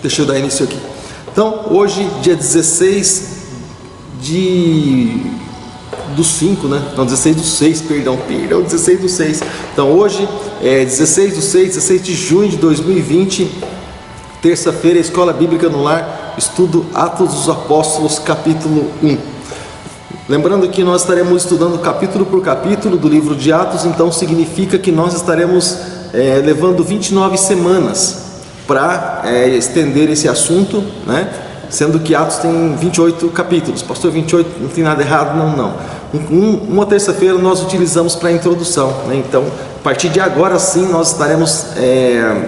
Deixa eu dar início aqui. Então, hoje, dia 16 do 5, né? Não, 16 do 6, perdão, 16 do 6. Então, hoje é 16 do 6, 16 de junho de 2020, terça-feira, Escola Bíblica no Lar, estudo Atos dos Apóstolos, capítulo 1. Lembrando que nós estaremos estudando capítulo por capítulo do livro de Atos, então significa que nós estaremos levando 29 semanas para estender esse assunto, né? Sendo que Atos tem 28 capítulos. Pastor, 28 não tem nada errado? Não. Uma terça-feira nós utilizamos para a introdução, né? Então, a partir de agora sim, nós estaremos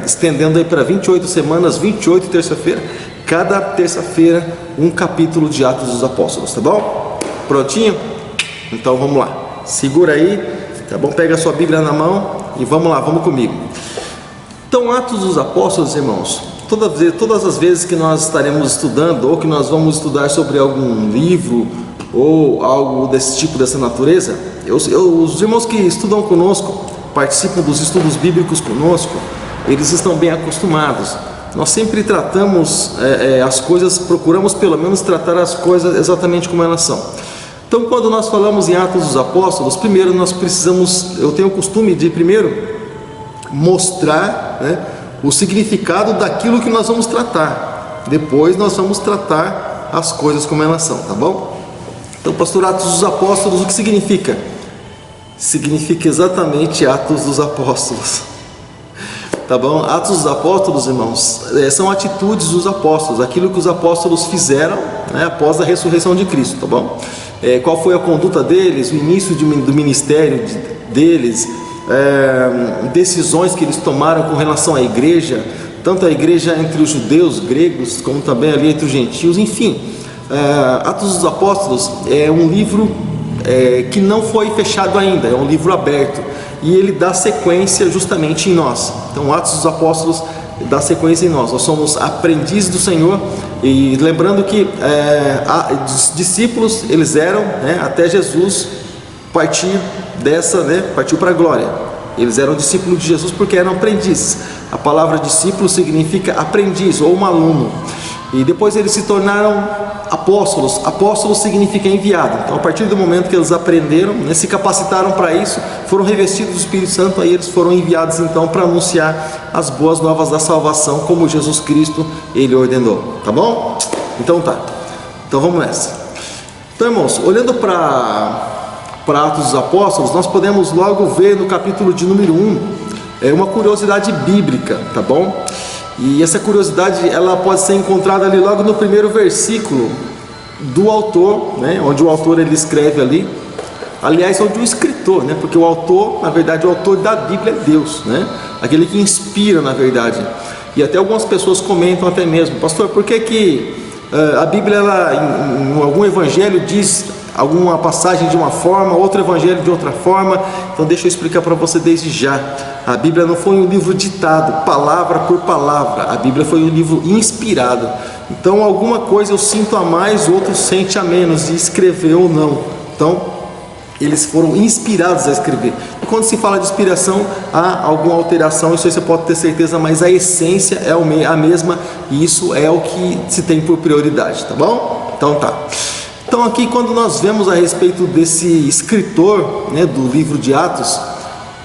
estendendo aí para 28 semanas, 28 terça-feira, cada terça-feira um capítulo de Atos dos Apóstolos, tá bom? Prontinho? Então vamos lá, segura aí, tá bom? Pega a sua Bíblia na mão e vamos lá, vamos comigo. Então, Atos dos Apóstolos, irmãos, todas as vezes que nós estaremos estudando ou que nós vamos estudar sobre algum livro ou algo desse tipo, dessa natureza, os irmãos que estudam conosco, participam dos estudos bíblicos conosco, eles estão bem acostumados. Nós sempre tratamos as coisas, procuramos pelo menos tratar as coisas exatamente como elas são. Então, quando nós falamos em Atos dos Apóstolos, primeiro nós precisamos, eu tenho o costume de primeiro mostrar, né, o significado daquilo que nós vamos tratar. Depois nós vamos tratar as coisas como elas são, tá bom? Então, pastor, Atos dos Apóstolos, o que significa? Significa exatamente Atos dos Apóstolos. Tá bom? Atos dos Apóstolos, irmãos, são atitudes dos apóstolos, aquilo que os apóstolos fizeram, né, após a ressurreição de Cristo, tá bom? Qual foi a conduta deles, o início do ministério deles, decisões que eles tomaram com relação à igreja, tanto a igreja entre os judeus, gregos, como também ali entre os gentios, enfim. Atos dos Apóstolos é um livro que não foi fechado ainda, é um livro aberto, e ele dá sequência justamente em nós. Então, Atos dos Apóstolos dá sequência em nós somos aprendizes do Senhor, e lembrando que os discípulos, eles eram, né, até Jesus partiu para a glória. Eles eram discípulos de Jesus porque eram aprendizes. A palavra discípulo significa aprendiz ou um aluno. E depois eles se tornaram apóstolos. Apóstolo significa enviado. Então, a partir do momento que eles aprenderam, né, se capacitaram para isso, foram revestidos do Espírito Santo, aí eles foram enviados então para anunciar as boas novas da salvação, como Jesus Cristo ele ordenou. Tá bom? Então tá. Então vamos nessa. Então, irmãos, olhando para Atos dos Apóstolos, nós podemos logo ver no capítulo de número 1 uma curiosidade bíblica, tá bom? E essa curiosidade, ela pode ser encontrada ali logo no primeiro versículo do autor, né? Onde o autor ele escreve ali, aliás, onde o escritor, né? Porque o autor, na verdade, o autor da Bíblia é Deus, né? Aquele que inspira, na verdade. E até algumas pessoas comentam até mesmo, pastor, por que a Bíblia, em algum evangelho diz alguma passagem de uma forma, outro evangelho de outra forma? Então deixa eu explicar para você desde já. A Bíblia não foi um livro ditado, palavra por palavra. A Bíblia foi um livro inspirado. Então alguma coisa eu sinto a mais, o outro sente a menos, de escrever ou não. Então eles foram inspirados a escrever. E quando se fala de inspiração, há alguma alteração, isso aí você pode ter certeza, mas a essência é a mesma, e isso é o que se tem por prioridade, tá bom? Então tá. Então aqui, quando nós vemos a respeito desse escritor, né, do livro de Atos,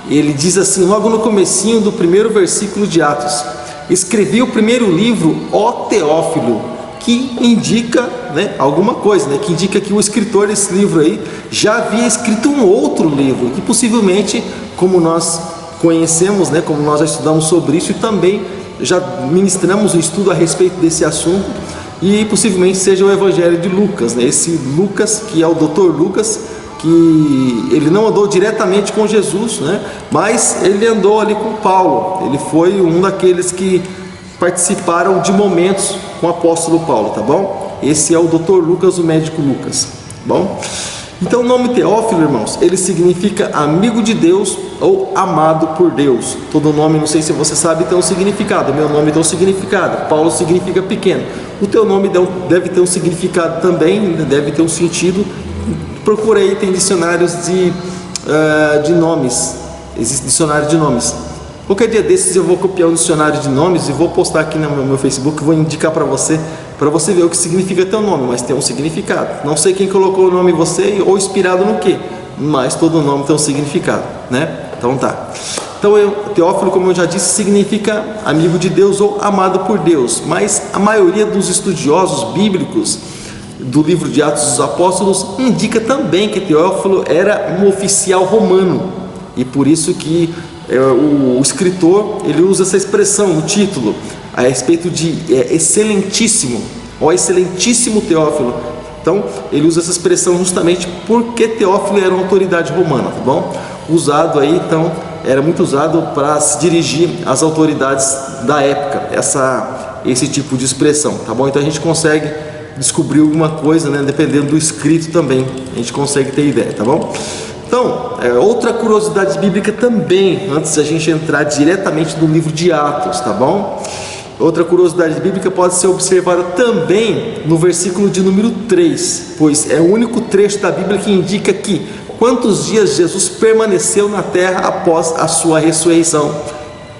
ele diz assim, logo no comecinho do primeiro versículo de Atos: escrevi o primeiro livro, ó Teófilo, que indica, né, alguma coisa, né, que indica que o escritor desse livro aí já havia escrito um outro livro, que possivelmente, como nós conhecemos, né, como nós já estudamos sobre isso e também já ministramos um estudo a respeito desse assunto, e possivelmente seja o Evangelho de Lucas, né? Esse Lucas, que é o Dr. Lucas, que ele não andou diretamente com Jesus, né? Mas ele andou ali com Paulo. Ele foi um daqueles que participaram de momentos com o apóstolo Paulo, tá bom? Esse é o Dr. Lucas, o médico Lucas, tá bom? Então, o nome Teófilo, irmãos, ele significa amigo de Deus ou amado por Deus. Todo nome, não sei se você sabe, tem um significado. Meu nome tem um significado. Paulo significa pequeno. O teu nome deve ter um significado também, deve ter um sentido. Procura aí, tem dicionários de nomes. Existe dicionário de nomes. Qualquer dia desses eu vou copiar um dicionário de nomes e vou postar aqui no meu Facebook, vou indicar para você ver o que significa teu nome, mas tem um significado. Não sei quem colocou o nome em você ou inspirado no que, mas todo nome tem um significado, né? Então tá. Então Teófilo, como eu já disse, significa amigo de Deus ou amado por Deus, mas a maioria dos estudiosos bíblicos do livro de Atos dos Apóstolos indica também que Teófilo era um oficial romano, e por isso que o escritor ele usa essa expressão no título a respeito de excelentíssimo, ó excelentíssimo Teófilo. Então ele usa essa expressão justamente porque Teófilo era uma autoridade romana, tá bom? Usado aí, então era muito usado para se dirigir às autoridades da época, esse tipo de expressão, tá bom? Então a gente consegue descobrir alguma coisa, né? Dependendo do escrito também, a gente consegue ter ideia, tá bom? Então, outra curiosidade bíblica também, antes de a gente entrar diretamente no livro de Atos, tá bom? Outra curiosidade bíblica pode ser observada também no versículo de número 3, pois é o único trecho da Bíblia que indica que quantos dias Jesus permaneceu na terra após a sua ressurreição.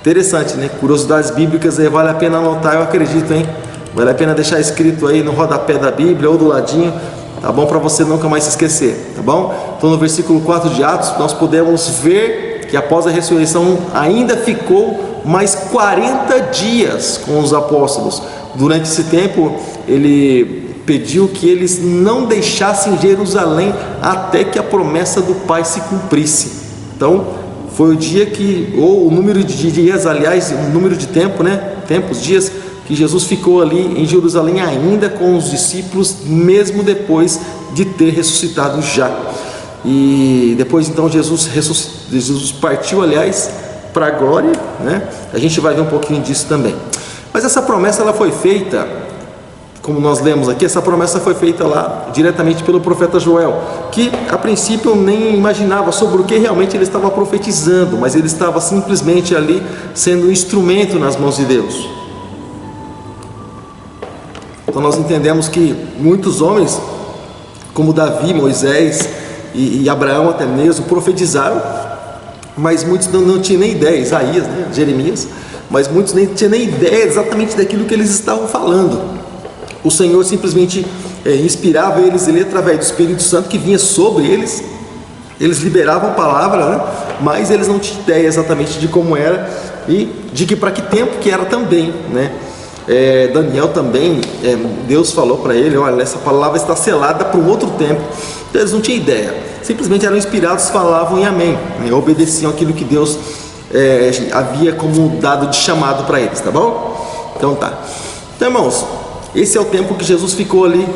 Interessante, né? Curiosidades bíblicas aí, vale a pena anotar, eu acredito, hein? Vale a pena deixar escrito aí no rodapé da Bíblia ou do ladinho, tá bom? Para você nunca mais se esquecer, tá bom? Então no versículo 4 de Atos nós podemos ver que após a ressurreição ainda ficou mais 40 dias com os apóstolos. Durante esse tempo ele pediu que eles não deixassem Jerusalém até que a promessa do Pai se cumprisse. Então foi o dia que, ou o número de dias, aliás, o número de tempo, né? Tempos, dias, que Jesus ficou ali em Jerusalém ainda com os discípulos, mesmo depois de ter ressuscitado já. E depois então Jesus partiu, aliás, para a glória, né? A gente vai ver um pouquinho disso também. Mas essa promessa ela foi feita, como nós lemos aqui, essa promessa foi feita lá diretamente pelo profeta Joel, que a princípio nem imaginava sobre o que realmente ele estava profetizando, mas ele estava simplesmente ali sendo um instrumento nas mãos de Deus. Então nós entendemos que muitos homens, como Davi, Moisés e Abraão até mesmo, profetizaram, mas muitos não tinham nem ideia, Isaías, né? Jeremias, mas muitos nem tinham nem ideia exatamente daquilo que eles estavam falando. O Senhor simplesmente inspirava eles ali através do Espírito Santo que vinha sobre eles, eles liberavam a palavra, né? Mas eles não tinham ideia exatamente de como era e de que para que tempo que era também, né? Daniel também, Deus falou para ele, olha, essa palavra está selada para um outro tempo. Então eles não tinham ideia, simplesmente eram inspirados, falavam em amém, né? Obedeciam aquilo que Deus havia como dado de chamado para eles, tá bom? Então tá. Então, irmãos, esse é o tempo que Jesus ficou ali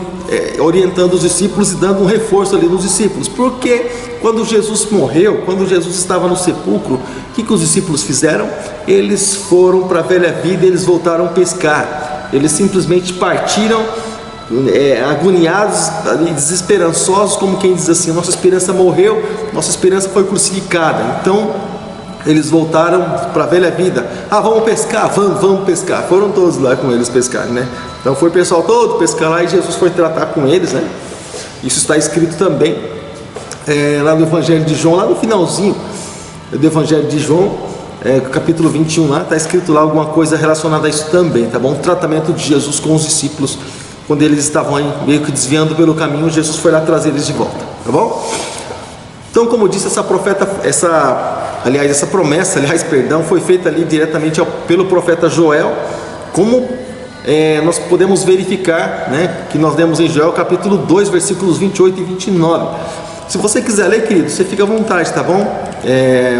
orientando os discípulos e dando um reforço ali nos discípulos, porque quando Jesus morreu, quando Jesus estava no sepulcro, o que os discípulos fizeram? Eles foram para a velha vida, eles voltaram a pescar, eles simplesmente partiram agoniados, desesperançosos, como quem diz assim, nossa esperança morreu, nossa esperança foi crucificada. Então eles voltaram para a velha vida. Vamos pescar? Vamos pescar. Foram todos lá com eles pescar, né? Então foi o pessoal todo pescar lá e Jesus foi tratar com eles, né? Isso está escrito também lá no Evangelho de João, lá no finalzinho do Evangelho de João, capítulo 21, lá está escrito lá alguma coisa relacionada a isso também, tá bom? O tratamento de Jesus com os discípulos, quando eles estavam aí meio que desviando pelo caminho, Jesus foi lá trazer eles de volta, tá bom? Então, como eu disse, essa promessa, foi feita ali diretamente pelo profeta Joel, como nós podemos verificar, né, que nós lemos em Joel capítulo 2, versículos 28 e 29. Se você quiser ler, querido, você fica à vontade, tá bom?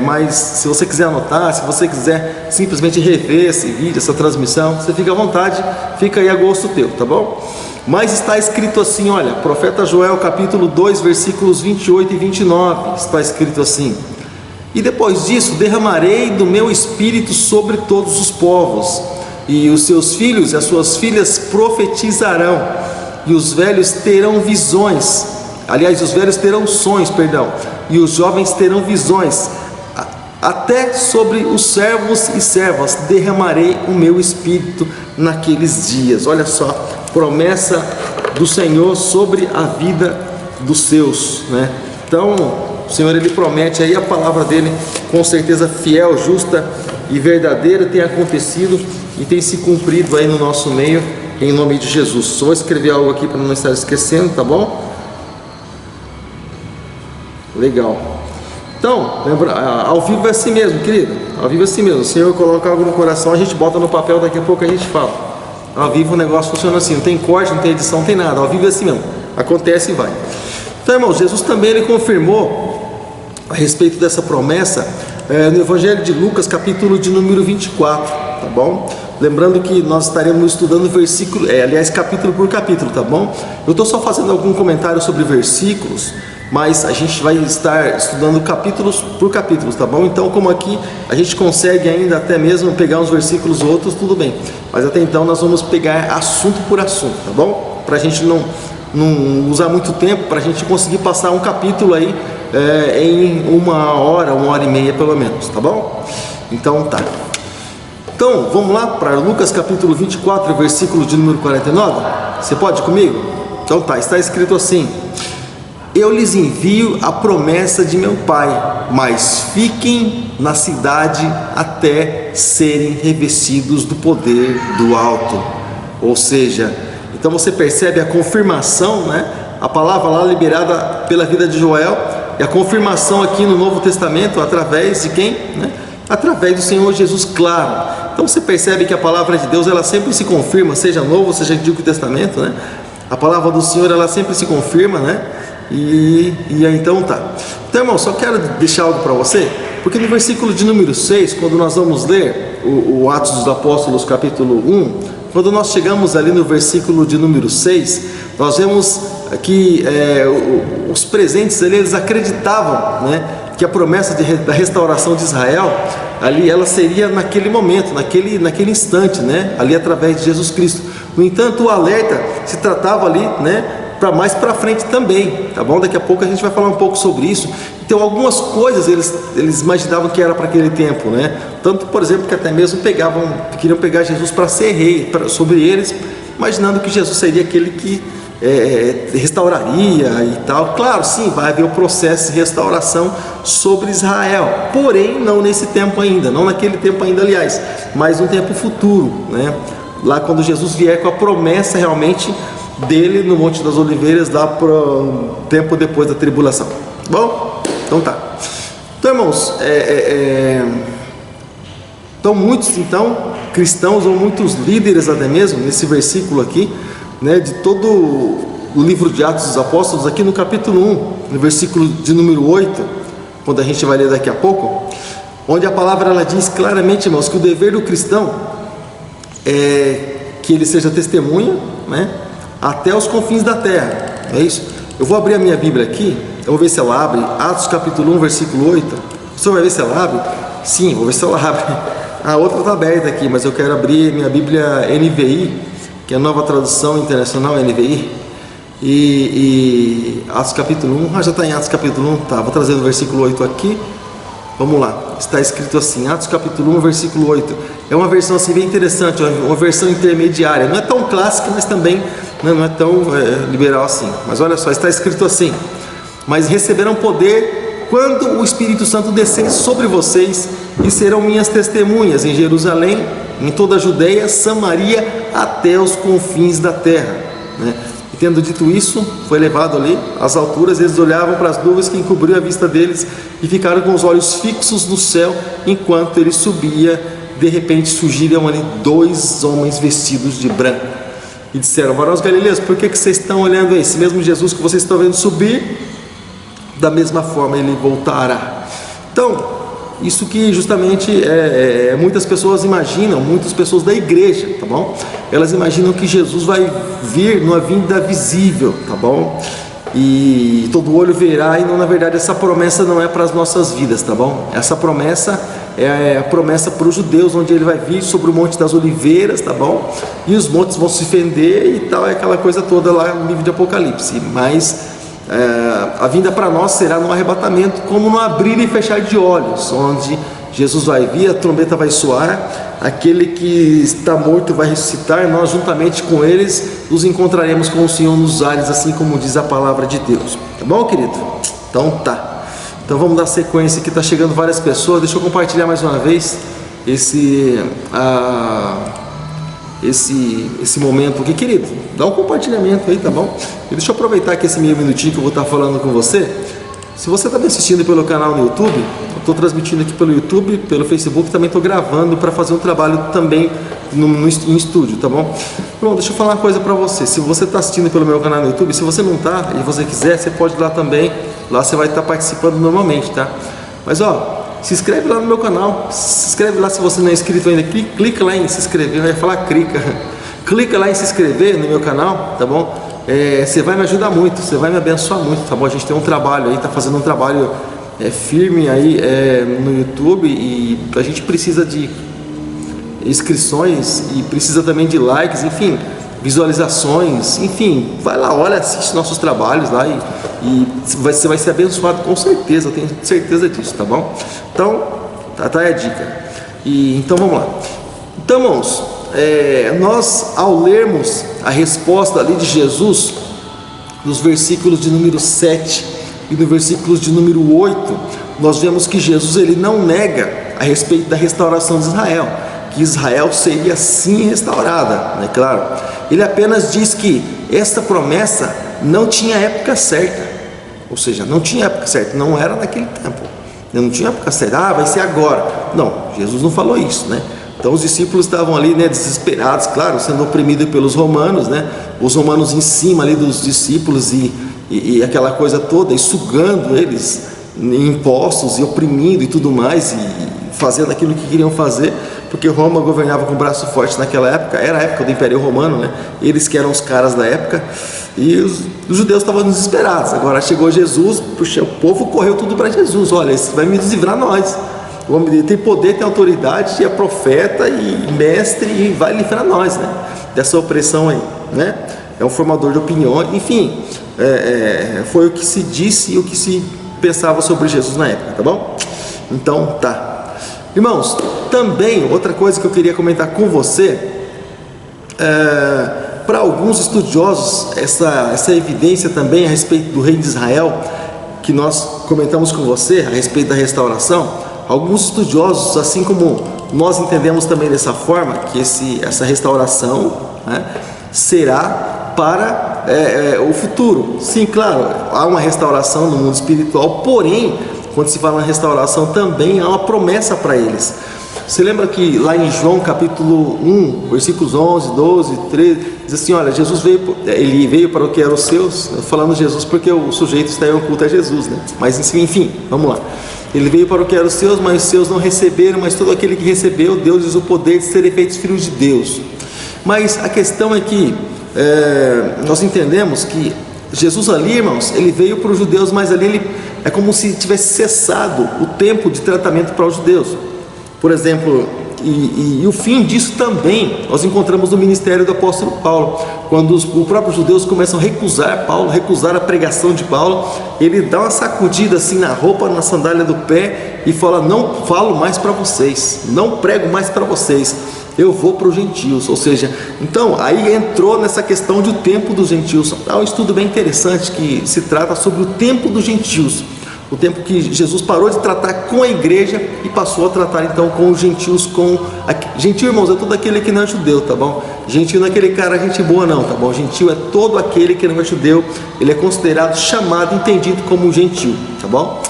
Mas se você quiser anotar, se você quiser simplesmente rever esse vídeo, essa transmissão, você fica à vontade, fica aí a gosto teu, tá bom? Mas está escrito assim, olha, profeta Joel capítulo 2, versículos 28 e 29, está escrito assim: e depois disso derramarei do meu espírito sobre todos os povos, e os seus filhos e as suas filhas profetizarão, e os velhos terão visões, aliás, os velhos terão sonhos, e os jovens terão visões, até sobre os servos e servas derramarei o meu espírito naqueles dias. Olha só, promessa do Senhor sobre a vida dos seus, né? Então o Senhor, ele promete aí, a palavra dele com certeza fiel, justa e verdadeira tem acontecido e tem se cumprido aí no nosso meio, em nome de Jesus. Só vou escrever algo aqui para não estar esquecendo, tá bom? Legal. Então, lembra, ao vivo é assim mesmo, querido. Ao vivo é assim mesmo. O Senhor coloca algo no coração, a gente bota no papel, daqui a pouco a gente fala. Ao vivo o negócio funciona assim, não tem corte, não tem edição, não tem nada. Ao vivo é assim mesmo. Acontece e vai. Então, irmãos, Jesus também ele confirmou a respeito dessa promessa no Evangelho de Lucas, capítulo de número 24, tá bom? Lembrando que nós estaremos estudando versículo, aliás, capítulo por capítulo, tá bom? Eu estou só fazendo algum comentário sobre versículos, mas a gente vai estar estudando capítulos por capítulos, tá bom? Então, como aqui a gente consegue ainda até mesmo pegar uns versículos outros, tudo bem. Mas até então nós vamos pegar assunto por assunto, tá bom? Para a gente não usar muito tempo, para a gente conseguir passar um capítulo aí em uma hora e meia pelo menos, tá bom? Então tá. Então vamos lá para Lucas capítulo 24, versículo de número 49. Você pode ir comigo? Então tá, está escrito assim: eu lhes envio a promessa de meu Pai, mas fiquem na cidade até serem revestidos do poder do alto. Ou seja, então você percebe a confirmação, né? A palavra lá liberada pela vida de Joel, e a confirmação aqui no Novo Testamento, através de quem? Né? Através do Senhor Jesus, claro. Então você percebe que a palavra de Deus, ela sempre se confirma, seja Novo, seja Antigo Testamento, né? A palavra do Senhor, ela sempre se confirma, né? E então tá. Então, irmão, só quero deixar algo para você, porque no versículo de número 6, quando nós vamos ler o Atos dos Apóstolos, capítulo 1, quando nós chegamos ali no versículo de número 6, nós vemos que os presentes ali, eles acreditavam, né, que a promessa da restauração de Israel, ali ela seria naquele momento, naquele instante, né, ali através de Jesus Cristo. No entanto, o alerta se tratava ali, né, para mais para frente também, tá bom? Daqui a pouco a gente vai falar um pouco sobre isso. Então, algumas coisas eles imaginavam que era para aquele tempo, né? Tanto, por exemplo, que até mesmo queriam pegar Jesus para ser rei sobre eles, imaginando que Jesus seria aquele que restauraria e tal. Claro, sim, vai haver o processo de restauração sobre Israel, porém não nesse tempo ainda, não naquele tempo ainda, aliás, mas um tempo futuro, né? Lá quando Jesus vier com a promessa realmente dele no Monte das Oliveiras, lá para um tempo depois da tribulação. Bom, então tá. Então, irmãos, então muitos cristãos ou muitos líderes até mesmo nesse versículo aqui, né, de todo o livro de Atos dos Apóstolos, aqui no capítulo 1, no versículo de número 8, quando a gente vai ler daqui a pouco, onde a palavra ela diz claramente, irmãos, que o dever do cristão é que ele seja testemunha, né, até os confins da terra. É isso? Eu vou abrir a minha Bíblia aqui, eu vou ver se ela abre, Atos capítulo 1, versículo 8. Você vai ver se ela abre? Sim, vou ver se ela abre. A outra está aberta aqui, mas eu quero abrir minha Bíblia NVI, que é a Nova Tradução Internacional, NVI. E Atos capítulo 1, já está em Atos capítulo 1, tá, vou trazer o versículo 8 aqui. Vamos lá, está escrito assim, Atos capítulo 1, versículo 8. É uma versão assim bem interessante, uma versão intermediária. Não é tão clássica, mas também não é tão liberal assim. Mas olha só, está escrito assim: mas receberão poder quando o Espírito Santo descer sobre vocês, e serão minhas testemunhas em Jerusalém, em toda a Judeia, Samaria, até os confins da terra, né? E tendo dito isso, foi levado ali às alturas. Eles olhavam para as nuvens que encobriam a vista deles e ficaram com os olhos fixos no céu enquanto ele subia. De repente surgiram ali 2 homens vestidos de branco e disseram: varões galileus, por que vocês estão olhando esse mesmo Jesus que vocês estão vendo subir? Da mesma forma ele voltará. Então, isso que justamente muitas pessoas imaginam, muitas pessoas da igreja, tá bom? Elas imaginam que Jesus vai vir numa vinda visível, tá bom? E todo olho verá, e não, na verdade essa promessa não é para as nossas vidas, tá bom? Essa promessa é a promessa para os judeus, onde ele vai vir sobre o Monte das Oliveiras, tá bom? E os montes vão se fender e tal, é aquela coisa toda lá no livro de Apocalipse. Mas a vinda para nós será no arrebatamento, como no abrir e fechar de olhos, onde Jesus vai vir, a trombeta vai soar, aquele que está morto vai ressuscitar, nós juntamente com eles nos encontraremos com o Senhor nos ares, assim como diz a palavra de Deus. Tá bom, querido? Então tá. Então vamos dar sequência, que está chegando várias pessoas. Deixa eu compartilhar mais uma vez esse momento aqui, querido. Dá um compartilhamento aí, tá bom? E deixa eu aproveitar aqui esse meio minutinho que eu vou estar falando com você. Se você está me assistindo pelo canal no YouTube, eu estou transmitindo aqui pelo YouTube, pelo Facebook, também estou gravando para fazer um trabalho também em estúdio, tá bom? Bom, deixa eu falar uma coisa para você. Se você está assistindo pelo meu canal no YouTube, se você não está e você quiser, você pode ir lá também. Lá você vai estar participando normalmente, tá? Mas ó, se inscreve lá no meu canal, se inscreve lá se você não é inscrito ainda, clica lá em se inscrever, eu ia falar clica lá em se inscrever no meu canal, tá bom? Você vai me ajudar muito, você vai me abençoar muito, tá bom? A gente tem um trabalho aí, tá fazendo um trabalho firme aí no YouTube e a gente precisa de inscrições e precisa também de likes, enfim, visualizações, enfim, vai lá, olha, assiste nossos trabalhos lá e você vai ser abençoado com certeza, eu tenho certeza disso, tá bom? Então, tá aí a dica. Então vamos lá. Então, irmãos, nós ao lermos a resposta ali de Jesus, nos versículos de número 7 e no versículo de número 8, nós vemos que Jesus ele não nega a respeito da restauração de Israel, que Israel seria sim restaurada, né? Claro, ele apenas diz que esta promessa não tinha época certa, ou seja, não tinha época certa, não era naquele tempo, não tinha época certa, vai ser agora. Não, Jesus não falou isso, né? Então os discípulos estavam ali, né, desesperados, claro, sendo oprimidos pelos romanos, né? Os romanos em cima ali dos discípulos e aquela coisa toda, e sugando eles em impostos e oprimindo e tudo mais, e fazendo aquilo que queriam fazer, porque Roma governava com o braço forte naquela época, era a época do Império Romano, né? Eles que eram os caras da época, e os judeus estavam desesperados. Agora chegou Jesus, puxa, o povo correu tudo para Jesus, olha, esse vai me livrar nós. O homem dele tem poder, tem autoridade, é profeta e mestre e vai livrar nós, né? Dessa opressão aí, né? É um formador de opinião, enfim, foi o que se disse e o que se pensava sobre Jesus na época, tá bom? Então, tá. Irmãos, também outra coisa que eu queria comentar com você, para alguns estudiosos, essa evidência também a respeito do rei de Israel, que nós comentamos com você a respeito da restauração. Alguns estudiosos, assim como nós entendemos também dessa forma, que essa restauração, né, será para o futuro. Sim, claro, há uma restauração no mundo espiritual, porém, quando se fala em restauração, também há uma promessa para eles. Você lembra que lá em João capítulo 1, versículos 11, 12, 13, diz assim, olha, Jesus ele veio para o que eram os seus, falando Jesus porque o sujeito está em oculto a Jesus, né? Mas enfim, vamos lá. Ele veio para o que eram os seus, mas os seus não receberam, mas todo aquele que recebeu, Deus-lhes o poder de serem feitos filhos de Deus. Mas a questão é que nós entendemos que Jesus ali, irmãos, ele veio para os judeus, mas ali ele é como se tivesse cessado o tempo de tratamento para os judeus. Por exemplo, e o fim disso também nós encontramos no ministério do apóstolo Paulo, quando os próprios judeus começam a recusar Paulo, recusar a pregação de Paulo, ele dá uma sacudida assim na roupa, na sandália do pé e fala, não falo mais para vocês, não prego mais para vocês, eu vou para os gentios. Ou seja, então aí entrou nessa questão do tempo dos gentios. Há um estudo bem interessante que se trata sobre o tempo dos gentios, o tempo que Jesus parou de tratar com a igreja e passou a tratar então com os gentios, gentil, irmãos, é todo aquele que não é judeu, tá bom? Gentil não é aquele cara gente boa não, tá bom? Gentil é todo aquele que não é judeu, ele é considerado, chamado, entendido como gentil, tá bom?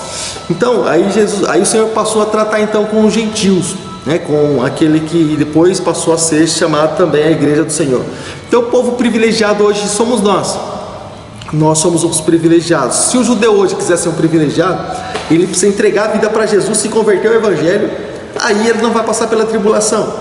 Então, aí o Senhor passou a tratar então com os gentios, né? Com aquele que depois passou a ser chamado também a igreja do Senhor. Então o povo privilegiado hoje somos nós. Nós somos os privilegiados. Se o judeu hoje quiser ser um privilegiado, ele precisa entregar a vida para Jesus, se converter ao evangelho, aí ele não vai passar pela tribulação,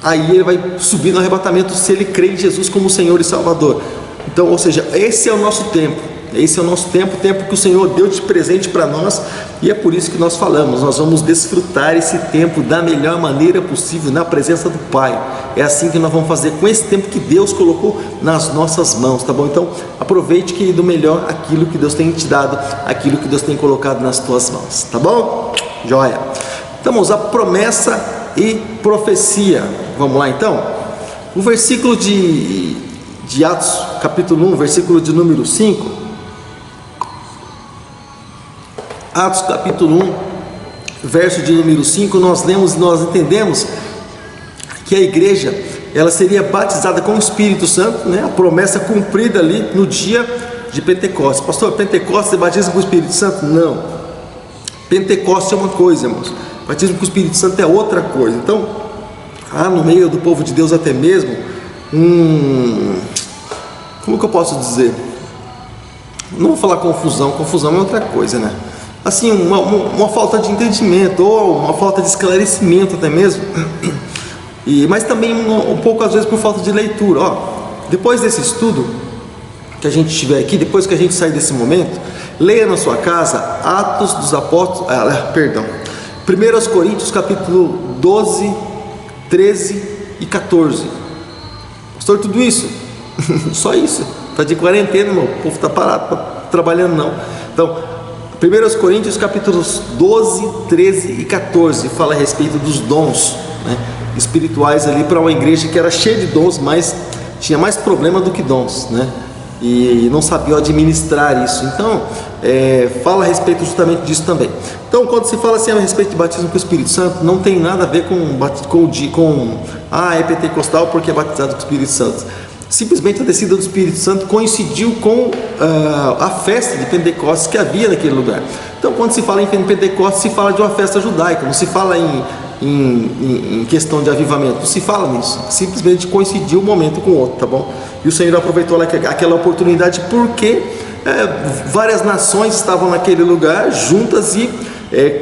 aí ele vai subir no arrebatamento se ele crê em Jesus como Senhor e Salvador. Então, ou seja, esse é o nosso tempo. Esse é o nosso tempo, o tempo que o Senhor deu de presente para nós, e é por isso que nós falamos, nós vamos desfrutar esse tempo da melhor maneira possível, na presença do Pai. É assim que nós vamos fazer com esse tempo que Deus colocou nas nossas mãos, tá bom? Então, aproveite, querido, melhor aquilo que Deus tem te dado, aquilo que Deus tem colocado nas tuas mãos, tá bom? Joia! Então, vamos a promessa e profecia. Vamos lá, então? O versículo de Atos, capítulo 1, versículo de número 5, Atos capítulo 1, verso de número 5, nós lemos e nós entendemos que a igreja, ela seria batizada com o Espírito Santo, né? A promessa cumprida ali no dia de Pentecostes. Pastor, Pentecostes é batismo com o Espírito Santo? Não. Pentecostes é uma coisa, irmãos. Batismo com o Espírito Santo é outra coisa. Então, há no meio do povo de Deus até mesmo como que eu posso dizer? Não vou falar confusão é outra coisa, né? Assim, uma falta de entendimento, ou uma falta de esclarecimento até mesmo, mas também um pouco às vezes por falta de leitura. Depois desse estudo que a gente tiver aqui, depois que a gente sair desse momento, leia na sua casa Atos dos Apóstolos, 1 Coríntios capítulo 12, 13 e 14. Pastor, tudo isso? Só isso? Está de quarentena, irmão, o povo está parado, trabalhando não. Então, 1 Coríntios capítulos 12, 13 e 14 fala a respeito dos dons, né, espirituais ali para uma igreja que era cheia de dons, mas tinha mais problema do que dons, né? E não sabia administrar isso. Então, fala a respeito justamente disso também. Então, quando se fala assim a respeito de batismo com o Espírito Santo, não tem nada a ver é pentecostal porque é batizado com o Espírito Santo. Simplesmente a descida do Espírito Santo coincidiu com a festa de Pentecostes que havia naquele lugar. Então, quando se fala em Pentecostes, se fala de uma festa judaica, não se fala em questão de avivamento, não se fala nisso. Simplesmente coincidiu um momento com o outro, tá bom? E o Senhor aproveitou aquela oportunidade porque várias nações estavam naquele lugar juntas e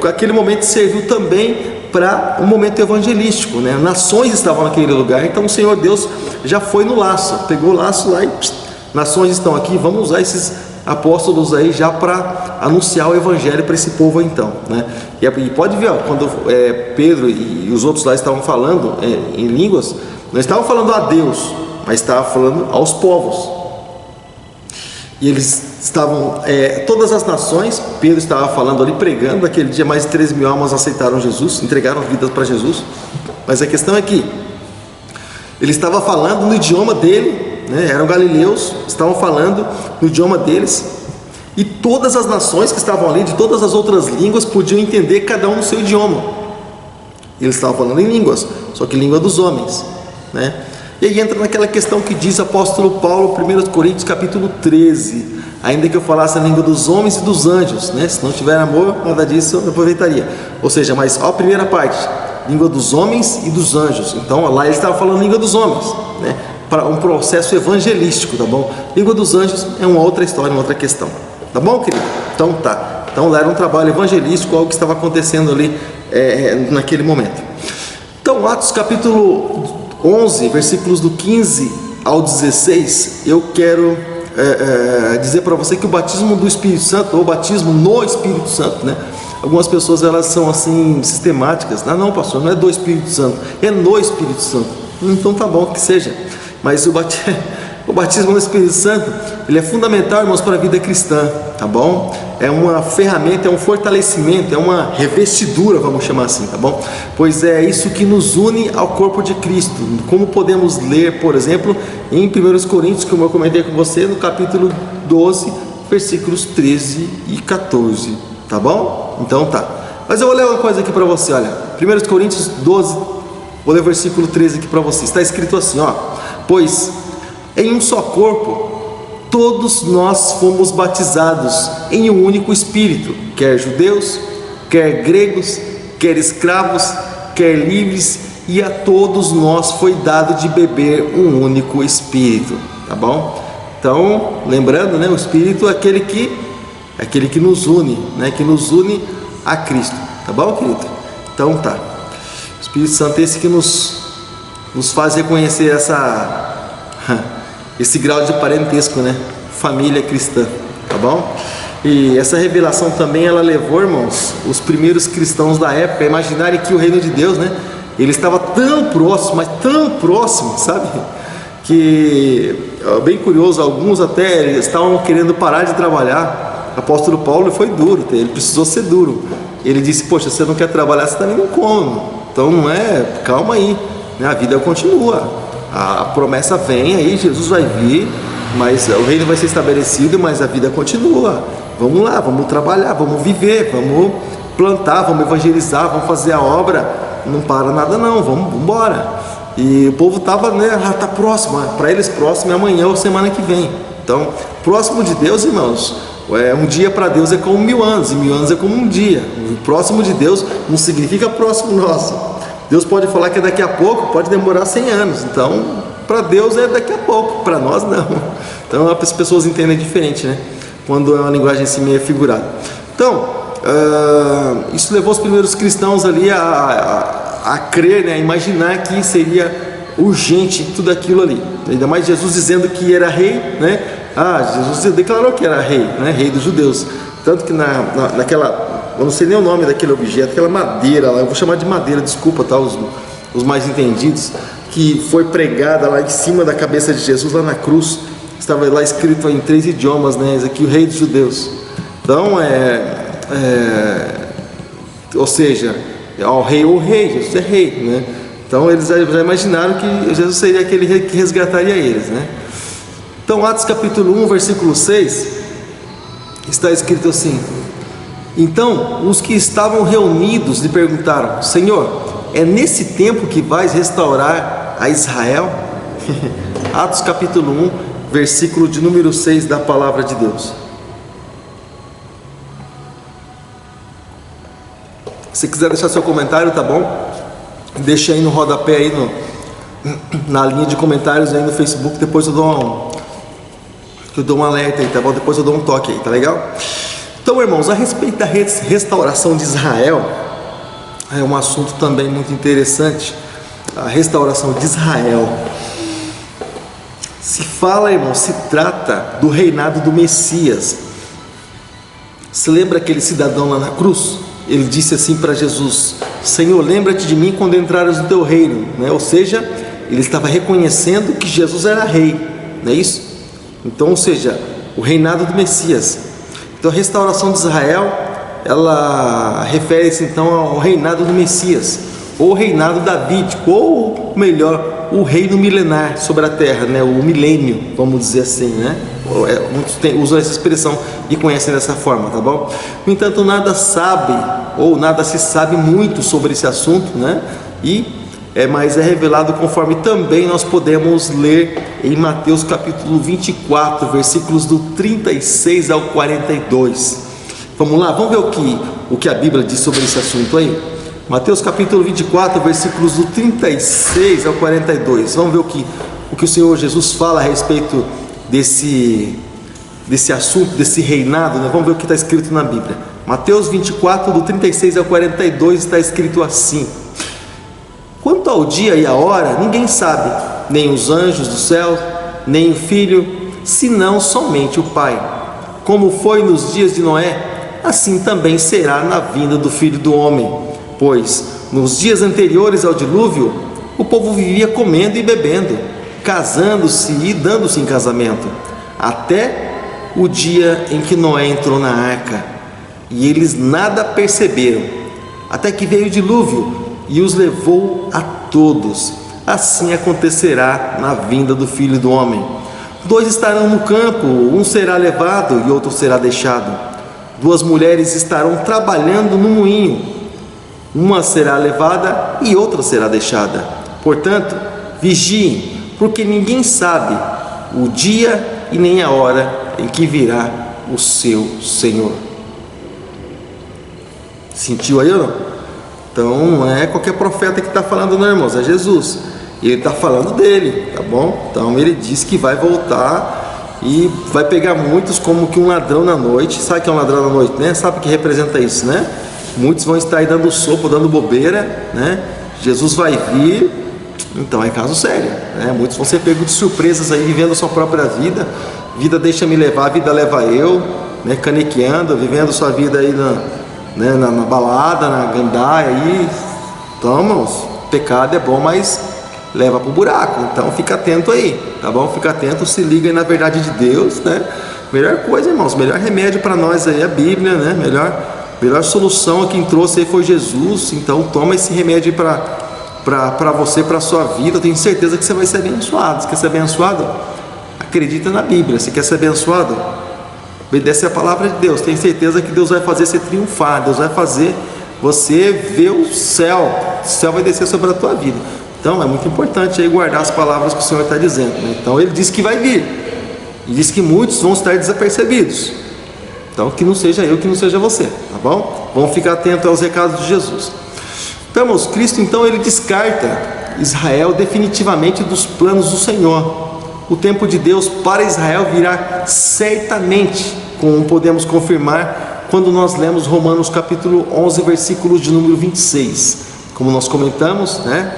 aquele momento serviu também para um momento evangelístico, né? Nações estavam naquele lugar, então o Senhor Deus já foi no laço, pegou o laço lá e nações estão aqui, vamos usar esses apóstolos aí já para anunciar o evangelho para esse povo então, né? E pode ver, quando Pedro e os outros lá estavam falando em línguas, não estavam falando a Deus, mas estavam falando aos povos. E eles estavam, todas as nações, Pedro estava falando ali, pregando. Aquele dia mais de 13 mil almas aceitaram Jesus, entregaram vidas para Jesus. Mas a questão é que ele estava falando no idioma dele, né? Eram galileus, estavam falando no idioma deles. E todas as nações que estavam ali, de todas as outras línguas, podiam entender cada um no seu idioma. Eles estavam falando em línguas, só que língua dos homens, né? E aí entra naquela questão que diz o apóstolo Paulo, 1 Coríntios capítulo 13, ainda que eu falasse a língua dos homens e dos anjos, né? Se não tiver amor, nada disso eu aproveitaria. Ou seja, mas a primeira parte, língua dos homens e dos anjos. Então lá ele estava falando língua dos homens, né? Para um processo evangelístico, tá bom? Língua dos anjos é uma outra história, uma outra questão. Tá bom, querido? Então tá. Então lá era um trabalho evangelístico, algo que estava acontecendo ali naquele momento. Então Atos capítulo 11, versículos do 15 ao 16, eu quero dizer para você que o batismo do Espírito Santo, ou batismo no Espírito Santo, né? Algumas pessoas elas são assim sistemáticas, não pastor, não é do Espírito Santo, é no Espírito Santo. Então tá bom que seja, mas o batismo no Espírito Santo, ele é fundamental, irmãos, para a vida cristã, tá bom? É uma ferramenta, é um fortalecimento, é uma revestidura, vamos chamar assim, tá bom? Pois é isso que nos une ao corpo de Cristo. Como podemos ler, por exemplo, em 1 Coríntios, como eu comentei com você, no capítulo 12, versículos 13 e 14, tá bom? Então tá. Mas eu vou ler uma coisa aqui para você, olha, 1 Coríntios 12, vou ler o versículo 13 aqui para você, está escrito assim, pois em um só corpo todos nós fomos batizados em um único Espírito, quer judeus, quer gregos, quer escravos, quer livres, e a todos nós foi dado de beber um único Espírito, tá bom? Então, lembrando, né, o Espírito é aquele que nos une, né, que nos une a Cristo, tá bom, querido? Então tá, o Espírito Santo é esse que nos faz reconhecer esse grau de parentesco, né? Família cristã, tá bom? E essa revelação também, ela levou, irmãos, os primeiros cristãos da época a imaginarem que o reino de Deus, né? Ele estava tão próximo, mas tão próximo, sabe? Que, bem curioso, alguns até estavam querendo parar de trabalhar. O apóstolo Paulo foi duro, ele precisou ser duro. Ele disse, poxa, você não quer trabalhar, você também não come. Então não calma aí, né? A vida continua. A promessa vem aí, Jesus vai vir, mas o reino vai ser estabelecido, mas a vida continua. Vamos lá, vamos trabalhar, vamos viver, vamos plantar, vamos evangelizar, vamos fazer a obra. Não para nada não, vamos embora. E o povo estava, né, tá próximo, para eles próximo é amanhã ou semana que vem. Então, próximo de Deus, irmãos, um dia para Deus é como 1000 anos, e 1000 anos é como um dia. O próximo de Deus não significa próximo nosso. Deus pode falar que é daqui a pouco, pode demorar 100 anos. Então, para Deus é daqui a pouco, para nós não. Então, as pessoas entendem diferente, né? Quando é uma linguagem assim meio figurada. Então, isso levou os primeiros cristãos ali a crer, né? A imaginar que seria urgente tudo aquilo ali. Ainda mais Jesus dizendo que era rei, né? Jesus declarou que era rei, né? Rei dos judeus. Tanto que naquela, eu não sei nem o nome daquele objeto, aquela madeira lá, eu vou chamar de madeira, desculpa, tá? Os mais entendidos, que foi pregada lá em cima da cabeça de Jesus, lá na cruz, estava lá escrito em 3 idiomas, né? Esse aqui, o rei dos judeus. Então, ou seja, o rei, Jesus é rei, né? Então eles já imaginaram que Jesus seria aquele rei que resgataria eles, né? Então, Atos capítulo 1, versículo 6, está escrito assim: então os que estavam reunidos lhe perguntaram: Senhor, é nesse tempo que vais restaurar a Israel? Atos capítulo 1, versículo de número 6 da palavra de Deus. Se quiser deixar seu comentário, tá bom? Deixa aí no rodapé, aí na linha de comentários aí no Facebook. Depois eu dou um alerta aí, tá bom? Depois eu dou um toque aí, tá legal? Então, irmãos, a respeito da restauração de Israel, é um assunto também muito interessante. A restauração de Israel, se fala, irmão, se trata do reinado do Messias. Se lembra aquele cidadão lá na cruz? Ele disse assim para Jesus: Senhor, lembra-te de mim quando entrares no teu reino, né? Ou seja, ele estava reconhecendo que Jesus era rei, não é isso? Então, ou seja, o reinado do Messias. Então, a restauração de Israel, ela refere-se então ao reinado do Messias, ou reinado davídico, ou melhor, o reino milenar sobre a terra, né? O milênio, vamos dizer assim, né? Muitos usam essa expressão e conhecem dessa forma, tá bom? No entanto, nada se sabe muito sobre esse assunto, né? Mas é revelado conforme também nós podemos ler em Mateus capítulo 24, versículos do 36 ao 42. Vamos lá, vamos ver o que a Bíblia diz sobre esse assunto aí. Mateus capítulo 24, versículos do 36 ao 42. Vamos ver o que o Senhor Jesus fala a respeito desse assunto, desse reinado, né? Vamos ver o que está escrito na Bíblia. Mateus 24, do 36 ao 42, está escrito assim: quanto ao dia e a hora, ninguém sabe, nem os anjos do céu, nem o Filho, senão somente o Pai. Como foi nos dias de Noé, assim também será na vinda do Filho do Homem. Pois nos dias anteriores ao dilúvio, o povo vivia comendo e bebendo, casando-se e dando-se em casamento, até o dia em que Noé entrou na arca, e eles nada perceberam, até que veio o dilúvio e os levou a todos. Assim acontecerá na vinda do Filho do Homem. 2 estarão no campo, um será levado e outro será deixado. 2 mulheres estarão trabalhando no moinho, uma será levada e outra será deixada. Portanto, vigiem, porque ninguém sabe o dia e nem a hora em que virá o seu Senhor. Sentiu aí ou não? Então, não é qualquer profeta que está falando, não, irmãos, é Jesus. E ele está falando dele, tá bom? Então, ele diz que vai voltar e vai pegar muitos como que um ladrão na noite. Sabe o que é um ladrão na noite, né? Sabe o que representa isso, né? Muitos vão estar aí dando sopa, dando bobeira, né? Jesus vai vir, então é caso sério, né? Muitos vão ser pegos de surpresas aí, vivendo a sua própria vida. Vida deixa-me levar, a vida leva eu, né? Canequeando, vivendo sua vida aí na balada, na gandaia aí. Então, irmãos, pecado é bom, mas leva pro buraco. Então fica atento aí, tá bom? Fica atento, se liga aí na verdade de Deus, né? Melhor coisa, irmãos, melhor remédio para nós aí é a Bíblia, né? Melhor solução a quem trouxe aí foi Jesus. Então toma esse remédio para você, para a sua vida. Eu tenho certeza que você vai ser abençoado. Você quer ser abençoado? Acredita na Bíblia. Você quer ser abençoado? Obedece a palavra de Deus. Tem certeza que Deus vai fazer você triunfar. Deus vai fazer você ver o céu vai descer sobre a tua vida. Então é muito importante aí guardar as palavras que o Senhor está dizendo, né? Então ele disse que vai vir, e disse que muitos vão estar desapercebidos. Então que não seja eu, que não seja você, tá bom? Vamos ficar atentos aos recados de Jesus. Então, irmãos, Cristo então ele descarta Israel definitivamente dos planos do Senhor. O tempo de Deus para Israel virá certamente, como podemos confirmar quando nós lemos Romanos capítulo 11, versículos de número 26. Como nós comentamos, né?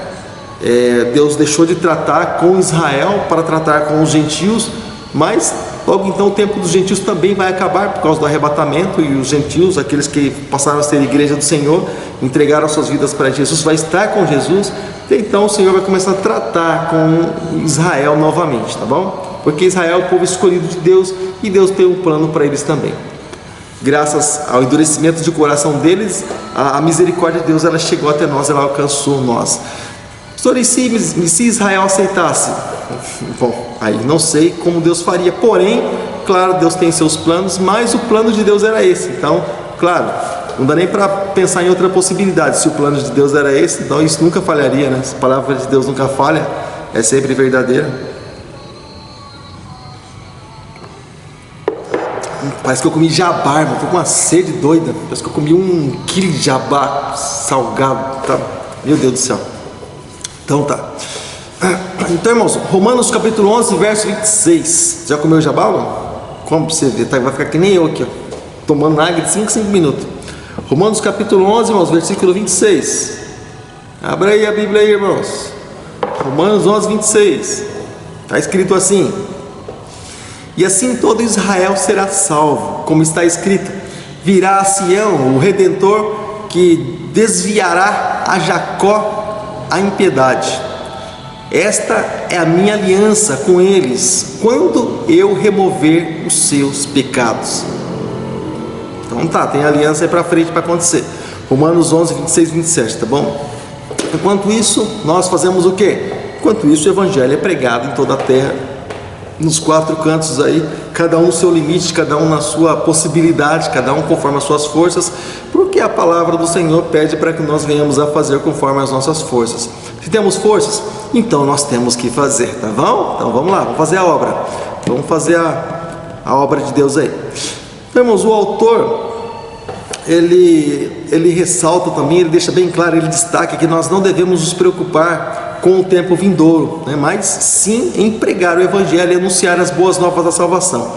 Deus deixou de tratar com Israel para tratar com os gentios, mas logo então o tempo dos gentios também vai acabar por causa do arrebatamento, e os gentios, aqueles que passaram a ser igreja do Senhor, entregaram suas vidas para Jesus, vai estar com Jesus. Então o Senhor vai começar a tratar com Israel novamente, tá bom? Porque Israel é o povo escolhido de Deus, e Deus tem um plano para eles também. Graças ao endurecimento de coração deles, a misericórdia de Deus ela chegou até nós, ela alcançou nós. Se Israel aceitasse, bom, aí não sei como Deus faria, porém, claro, Deus tem seus planos, mas o plano de Deus era esse. Então, claro, não dá nem para pensar em outra possibilidade. Se o plano de Deus era esse, então isso nunca falharia, né? A palavra de Deus nunca falha, é sempre verdadeira. Parece que eu comi jabá, irmão. Tô com uma sede doida. Parece que eu comi 1 quilo de jabá salgado, tá? Meu Deus do céu. Então tá. Então, irmãos, Romanos capítulo 11, verso 26. Já comeu jabá, não? Como pra você ver, tá? Vai ficar que nem eu aqui, ó, tomando água de 5 minutos. Romanos capítulo 11, irmãos, versículo 26. Abra aí a Bíblia aí, irmãos. Romanos 11, 26. Está escrito assim: e assim todo Israel será salvo, como está escrito: virá a Sião o Redentor, que desviará a Jacó a impiedade. Esta é a minha aliança com eles, quando eu remover os seus pecados. Então tá, tem aliança aí para frente para acontecer. Romanos 11, 26 e 27, tá bom? Enquanto isso, nós fazemos o quê? Enquanto isso, o evangelho é pregado em toda a terra, nos 4 cantos aí, cada um no seu limite, cada um na sua possibilidade, cada um conforme as suas forças, porque a palavra do Senhor pede para que nós venhamos a fazer conforme as nossas forças. Se temos forças, então nós temos que fazer, tá bom? Então vamos lá, vamos fazer a obra, vamos fazer a obra de Deus aí. Então, irmãos, o autor, ele ressalta também, ele deixa bem claro, ele destaca que nós não devemos nos preocupar com o tempo vindouro, né? Mas sim em pregar o evangelho e anunciar as boas novas da salvação.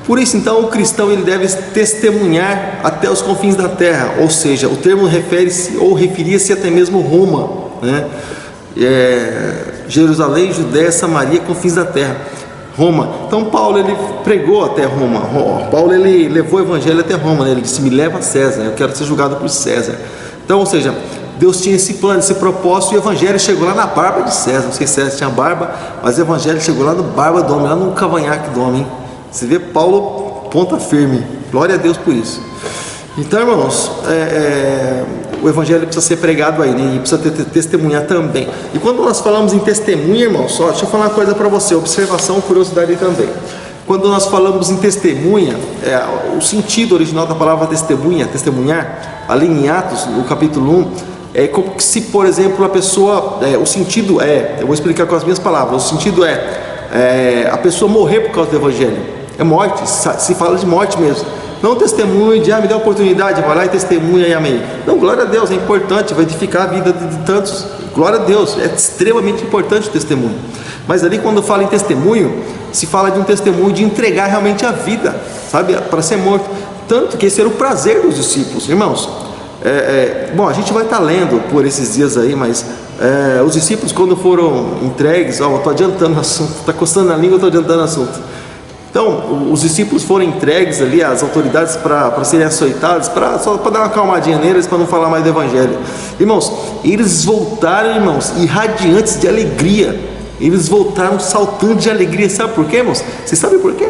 Por isso então o cristão ele deve testemunhar até os confins da terra, ou seja, o termo refere-se ou referia-se até mesmo Roma, né? Jerusalém, Judéia, Samaria, confins da terra, Roma. Então Paulo ele pregou até Roma. Paulo ele levou o evangelho até Roma, né? Ele disse: me leva a César, eu quero ser julgado por César. Então, ou seja, Deus tinha esse plano, esse propósito, e o evangelho chegou lá na barba de César. Não sei se César tinha barba, mas o evangelho chegou lá no barba do homem, lá no cavanhaque do homem. Você vê Paulo ponta firme, glória a Deus por isso. Então, irmãos, o evangelho precisa ser pregado aí, né? E precisa testemunhar também. E quando nós falamos em testemunha, irmãos, só deixa eu falar uma coisa para você, observação, curiosidade também. Quando nós falamos em testemunha, o sentido original da palavra testemunha, testemunhar, ali em Atos, no capítulo 1, é como se, por exemplo, a pessoa, o sentido eu vou explicar com as minhas palavras, o sentido a pessoa morrer por causa do evangelho, é morte, se fala de morte mesmo, não testemunho de, me dá oportunidade, vai lá e testemunha e amém. Não, glória a Deus, é importante, vai edificar a vida de tantos, glória a Deus, é extremamente importante o testemunho. Mas ali quando fala em testemunho, se fala de um testemunho de entregar realmente a vida, sabe, para ser morto, tanto que esse era o prazer dos discípulos, irmãos. Bom, a gente vai estar lendo por esses dias aí, mas os discípulos quando foram entregues, eu estou adiantando o assunto, está coçando a língua, eu estou adiantando o assunto. Então, os discípulos foram entregues ali às autoridades para serem açoitados, só para dar uma calmadinha neles, para não falar mais do evangelho. Irmãos, eles voltaram, irmãos, irradiantes de alegria, eles voltaram saltando de alegria. Sabe por quê, irmãos? Vocês sabem por quê?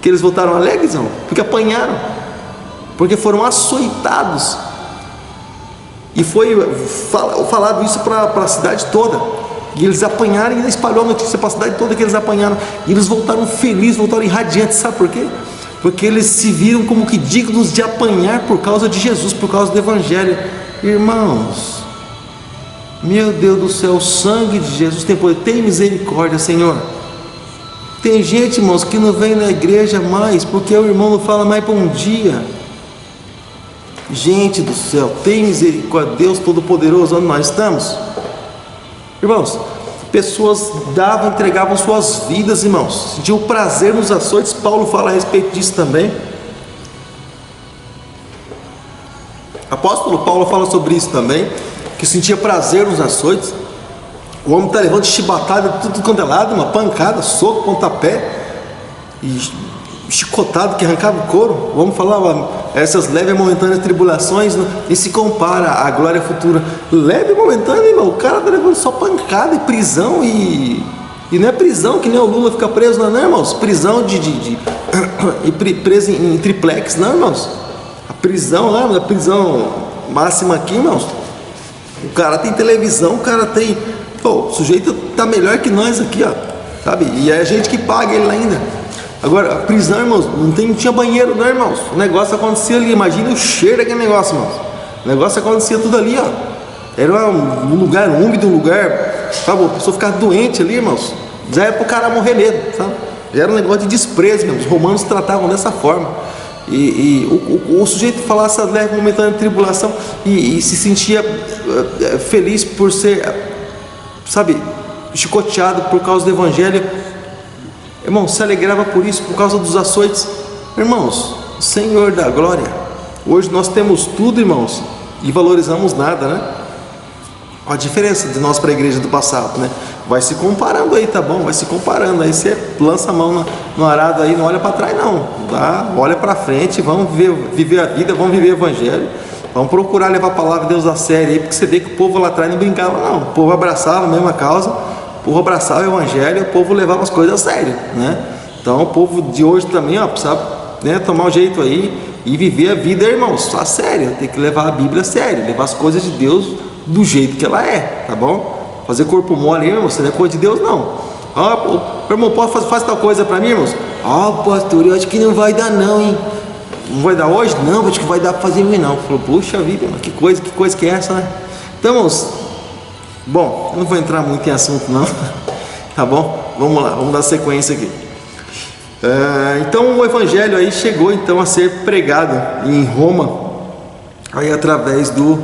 Que eles voltaram alegres, não? Porque apanharam, porque foram açoitados. E foi falado isso para a cidade toda. E eles apanharam, e ainda espalhou a notícia para a cidade toda que eles apanharam. E eles voltaram felizes, voltaram irradiantes. Sabe por quê? porque eles se viram como que dignos de apanhar por causa de Jesus, por causa do Evangelho. Irmãos, meu Deus do céu, o sangue de Jesus tem poder. Tem misericórdia, Senhor. Tem gente, irmãos, que não vem na igreja mais porque o irmão não fala mais bom dia. Gente do céu, tem misericórdia, Deus Todo-Poderoso, onde nós estamos? Irmãos, pessoas entregavam suas vidas, irmãos, sentiam prazer nos açoites. Paulo fala a respeito disso também. Apóstolo Paulo fala sobre isso também, que sentia prazer nos açoites. O homem está levando chibatada de tudo quanto é lado, uma pancada, soco, pontapé, e chicotado que arrancava o couro. Vamos falar, essas leves e momentâneas tribulações, e se compara à glória futura. Leve e momentânea, irmão, o cara está levando só pancada e prisão, e não é prisão que nem o Lula fica preso, não, irmãos. Prisão preso em triplex, não, irmãos. A prisão lá, a prisão máxima aqui, irmãos. O cara tem televisão, o cara tem... Pô, o sujeito tá melhor que nós aqui, ó, sabe? E é a gente que paga ele ainda. Agora, a prisão, irmãos, não tinha banheiro, não, irmãos. O negócio acontecia ali. Imagina o cheiro daquele negócio, irmãos. O negócio acontecia tudo ali, ó. Era um lugar úmido, um lugar, sabe? A pessoa ficava doente ali, irmãos. Já era pro cara morrer mesmo, sabe? Já era um negócio de desprezo, irmãos. Os romanos tratavam dessa forma. O sujeito falava essa leve momentânea tribulação e se sentia feliz por ser, sabe, chicoteado por causa do Evangelho. Irmão, se alegrava por isso, por causa dos açoites. Irmãos, Senhor da glória, hoje nós temos tudo, irmãos, e valorizamos nada, né? A diferença de nós para a igreja do passado, né? Vai se comparando aí, tá bom? Vai se comparando, aí você lança a mão no arado aí, não olha para trás não, tá? Olha para frente, vamos viver a vida, vamos viver o Evangelho. Vamos procurar levar a palavra de Deus a sério aí, porque você vê que o povo lá atrás não brincava não. O povo abraçava a mesma causa, o povo abraçava o Evangelho, o povo levava as coisas a sério, né? Então o povo de hoje também, ó, precisa, né, tomar o jeito aí e viver a vida, irmãos, a sério. Tem que levar a Bíblia a sério, levar as coisas de Deus do jeito que ela é, tá bom? Fazer corpo mole, irmão, você não é coisa de Deus não. Ó, irmão, faz tal coisa para mim, irmãos. Ó, pastor, eu acho que não vai dar não, hein? Não vai dar hoje? Não, acho que vai dar para fazer mim não. Falou, puxa vida, que coisa que é essa, né? Então, irmãos, bom, eu não vou entrar muito em assunto não, tá bom? Vamos lá, vamos dar sequência aqui. Então o Evangelho aí chegou então a ser pregado em Roma, aí através do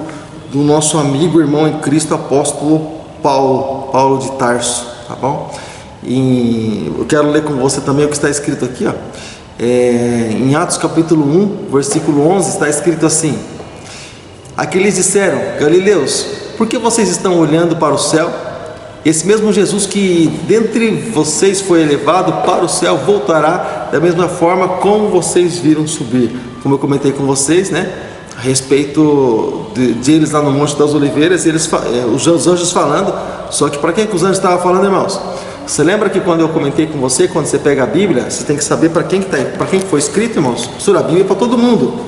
nosso amigo, irmão em Cristo, apóstolo Paulo de Tarso, tá bom? E eu quero ler com você também o que está escrito aqui, ó. Em Atos capítulo 1, versículo 11, está escrito assim: aqui lhes disseram, Galileus, por que vocês estão olhando para o céu? Esse mesmo Jesus que dentre vocês foi elevado para o céu, voltará da mesma forma como vocês viram subir. Como eu comentei com vocês, né, a respeito de eles lá no Monte das Oliveiras, os anjos falando. Só que para quem que os anjos estavam falando, irmãos? Você lembra que quando eu comentei com você, quando você pega a Bíblia, você tem que saber para quem que foi escrito, irmãos? A Bíblia é para todo mundo.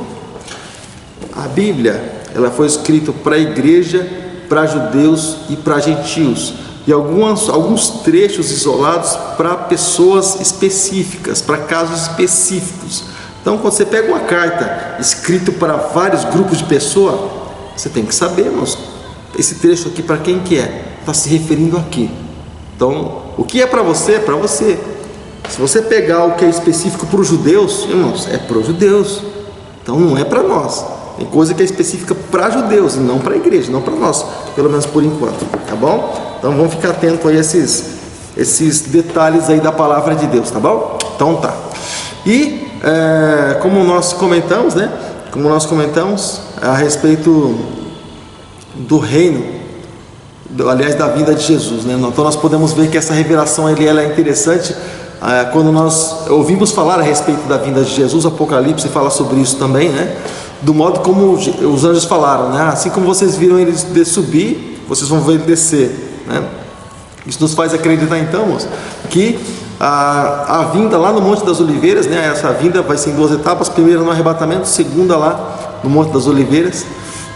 A Bíblia, ela foi escrita para a igreja, para judeus e para gentios, e alguns trechos isolados para pessoas específicas, para casos específicos. Então, quando você pega uma carta escrita para vários grupos de pessoas, você tem que saber, irmãos, esse trecho aqui para quem que é? Está se referindo aqui. Então, o que é para você, é para você. Se você pegar o que é específico para os judeus, irmãos, é para os judeus. Então, não é para nós. Tem coisa que é específica para judeus e não para a igreja, não para nós, pelo menos por enquanto, tá bom? Então, vamos ficar atento aí a esses detalhes aí da palavra de Deus, tá bom? Então, tá. E, como nós comentamos, né? Como nós comentamos a respeito do reino, aliás, da vinda de Jesus, né? Então nós podemos ver que essa revelação ela é interessante. Quando nós ouvimos falar a respeito da vinda de Jesus, Apocalipse fala sobre isso também, né? Do modo como os anjos falaram, né? Assim como vocês viram ele subir, vocês vão ver ele descer, né? Isso nos faz acreditar então, moço, que a vinda lá no Monte das Oliveiras, né? Essa vinda vai ser em duas etapas: primeira no arrebatamento, segunda lá no Monte das Oliveiras.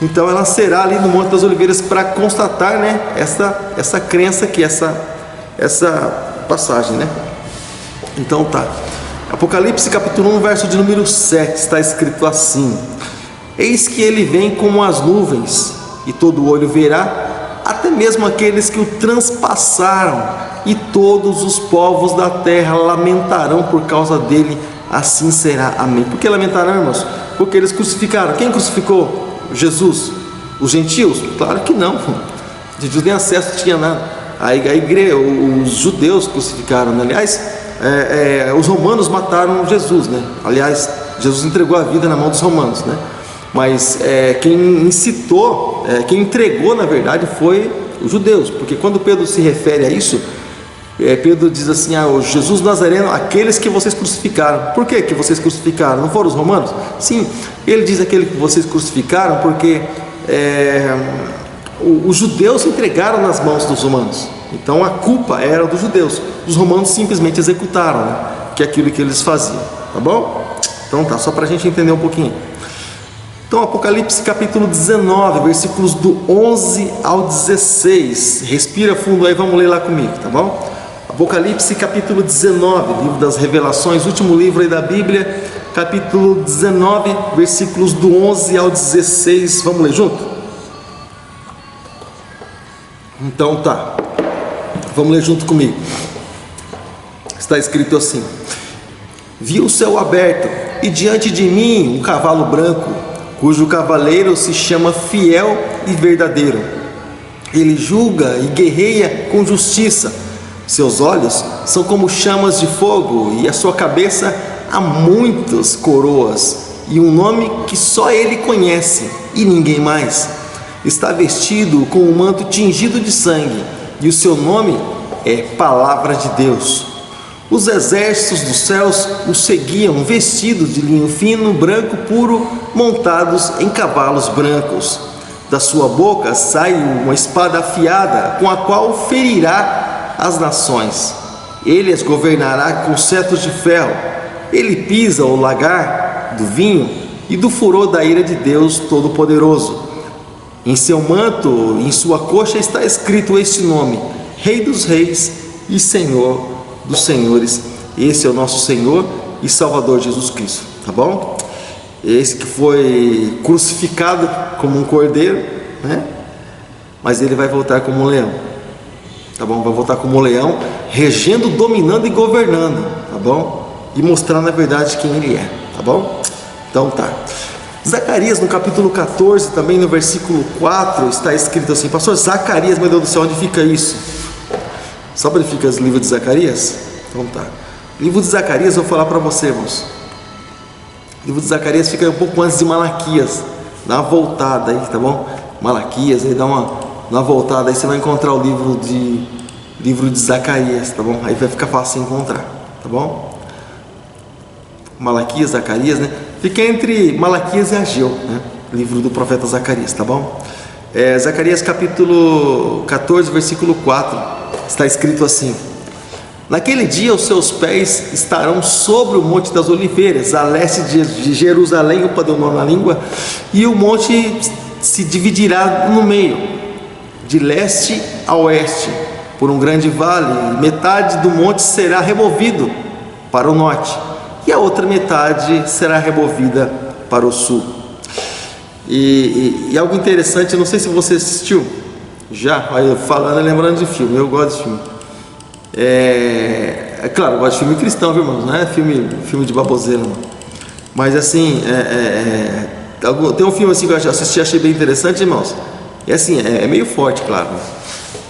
Então ela será ali no Monte das Oliveiras para constatar, né, essa crença aqui, essa passagem, né? Então tá. Apocalipse capítulo 1, verso de número 7, está escrito assim: eis que ele vem como as nuvens, e todo olho verá, até mesmo aqueles que o transpassaram, e todos os povos da terra lamentarão por causa dele, assim será. Amém. Por que lamentaram, irmãos? Porque eles crucificaram. Quem crucificou? Jesus. Os gentios? Claro que não. Os gentios nem acesso tinha nada. A igreja, os judeus crucificaram, né? Aliás, os romanos mataram Jesus, né? Aliás, Jesus entregou a vida na mão dos romanos, né? Mas quem incitou, quem entregou, na verdade, foi os judeus, porque quando Pedro se refere a isso, Pedro diz assim: o Jesus Nazareno, aqueles que vocês crucificaram. Por que vocês crucificaram? Não foram os romanos? Sim, ele diz aquele que vocês crucificaram porque os judeus se entregaram nas mãos dos romanos, então a culpa era dos judeus, os romanos simplesmente executaram, né? Que é aquilo que eles faziam, tá bom? Então tá, só para a gente entender um pouquinho. Então, Apocalipse capítulo 19, versículos do 11 ao 16. Respira fundo aí, vamos ler lá comigo, tá bom? Apocalipse capítulo 19, livro das revelações, último livro aí da Bíblia, capítulo 19, versículos do 11 ao 16. Vamos ler junto? Então tá, vamos ler junto comigo. Está escrito assim: vi o céu aberto, e diante de mim um cavalo branco, cujo cavaleiro se chama Fiel e Verdadeiro. Ele julga e guerreia com justiça. Seus olhos são como chamas de fogo, e a sua cabeça há muitas coroas, e um nome que só ele conhece e ninguém mais. Está vestido com um manto tingido de sangue, e o seu nome é Palavra de Deus. Os exércitos dos céus o seguiam, vestidos de linho fino, branco puro, montados em cavalos brancos. Da sua boca sai uma espada afiada, com a qual ferirá as nações. Ele as governará com cetros de ferro. Ele pisa o lagar do vinho e do furor da ira de Deus Todo-Poderoso. Em seu manto, em sua coxa, está escrito este nome: Rei dos Reis e Senhor dos Senhores. Esse é o nosso Senhor e Salvador Jesus Cristo, tá bom? Esse que foi crucificado como um cordeiro, né? Mas ele vai voltar como um leão, tá bom? Vai voltar como um leão, regendo, dominando e governando, tá bom? E mostrando na verdade quem ele é, tá bom? Então tá. Zacarias, no capítulo 14, também no versículo 4, está escrito assim: pastor, Zacarias, meu Deus do céu, onde fica isso? Sabe onde fica o livro de Zacarias? Então tá. O livro de Zacarias, eu vou falar para você, irmãos. O livro de Zacarias fica um pouco antes de Malaquias. Dá uma voltada aí, tá bom? Malaquias, aí dá uma voltada aí, você vai encontrar o livro de Zacarias, tá bom? Aí vai ficar fácil de encontrar, tá bom? Malaquias, Zacarias, né? Fica entre Malaquias e Ageu, né? Livro do profeta Zacarias, tá bom? Zacarias capítulo 14, versículo 4, está escrito assim: naquele dia os seus pés estarão sobre o Monte das Oliveiras, a leste de Jerusalém, o padrão na língua, e o monte se dividirá no meio, de leste a oeste, por um grande vale. Metade do monte será removido para o norte, e a outra metade será removida para o sul. E algo interessante, eu não sei se você assistiu já, falando, lembrando de filme, eu gosto de filme. Claro, eu gosto de filme cristão, viu, irmãos? Não é filme de baboseira, não. Mas assim, tem um filme assim que eu assisti, achei bem interessante, irmãos. Assim, é meio forte, claro,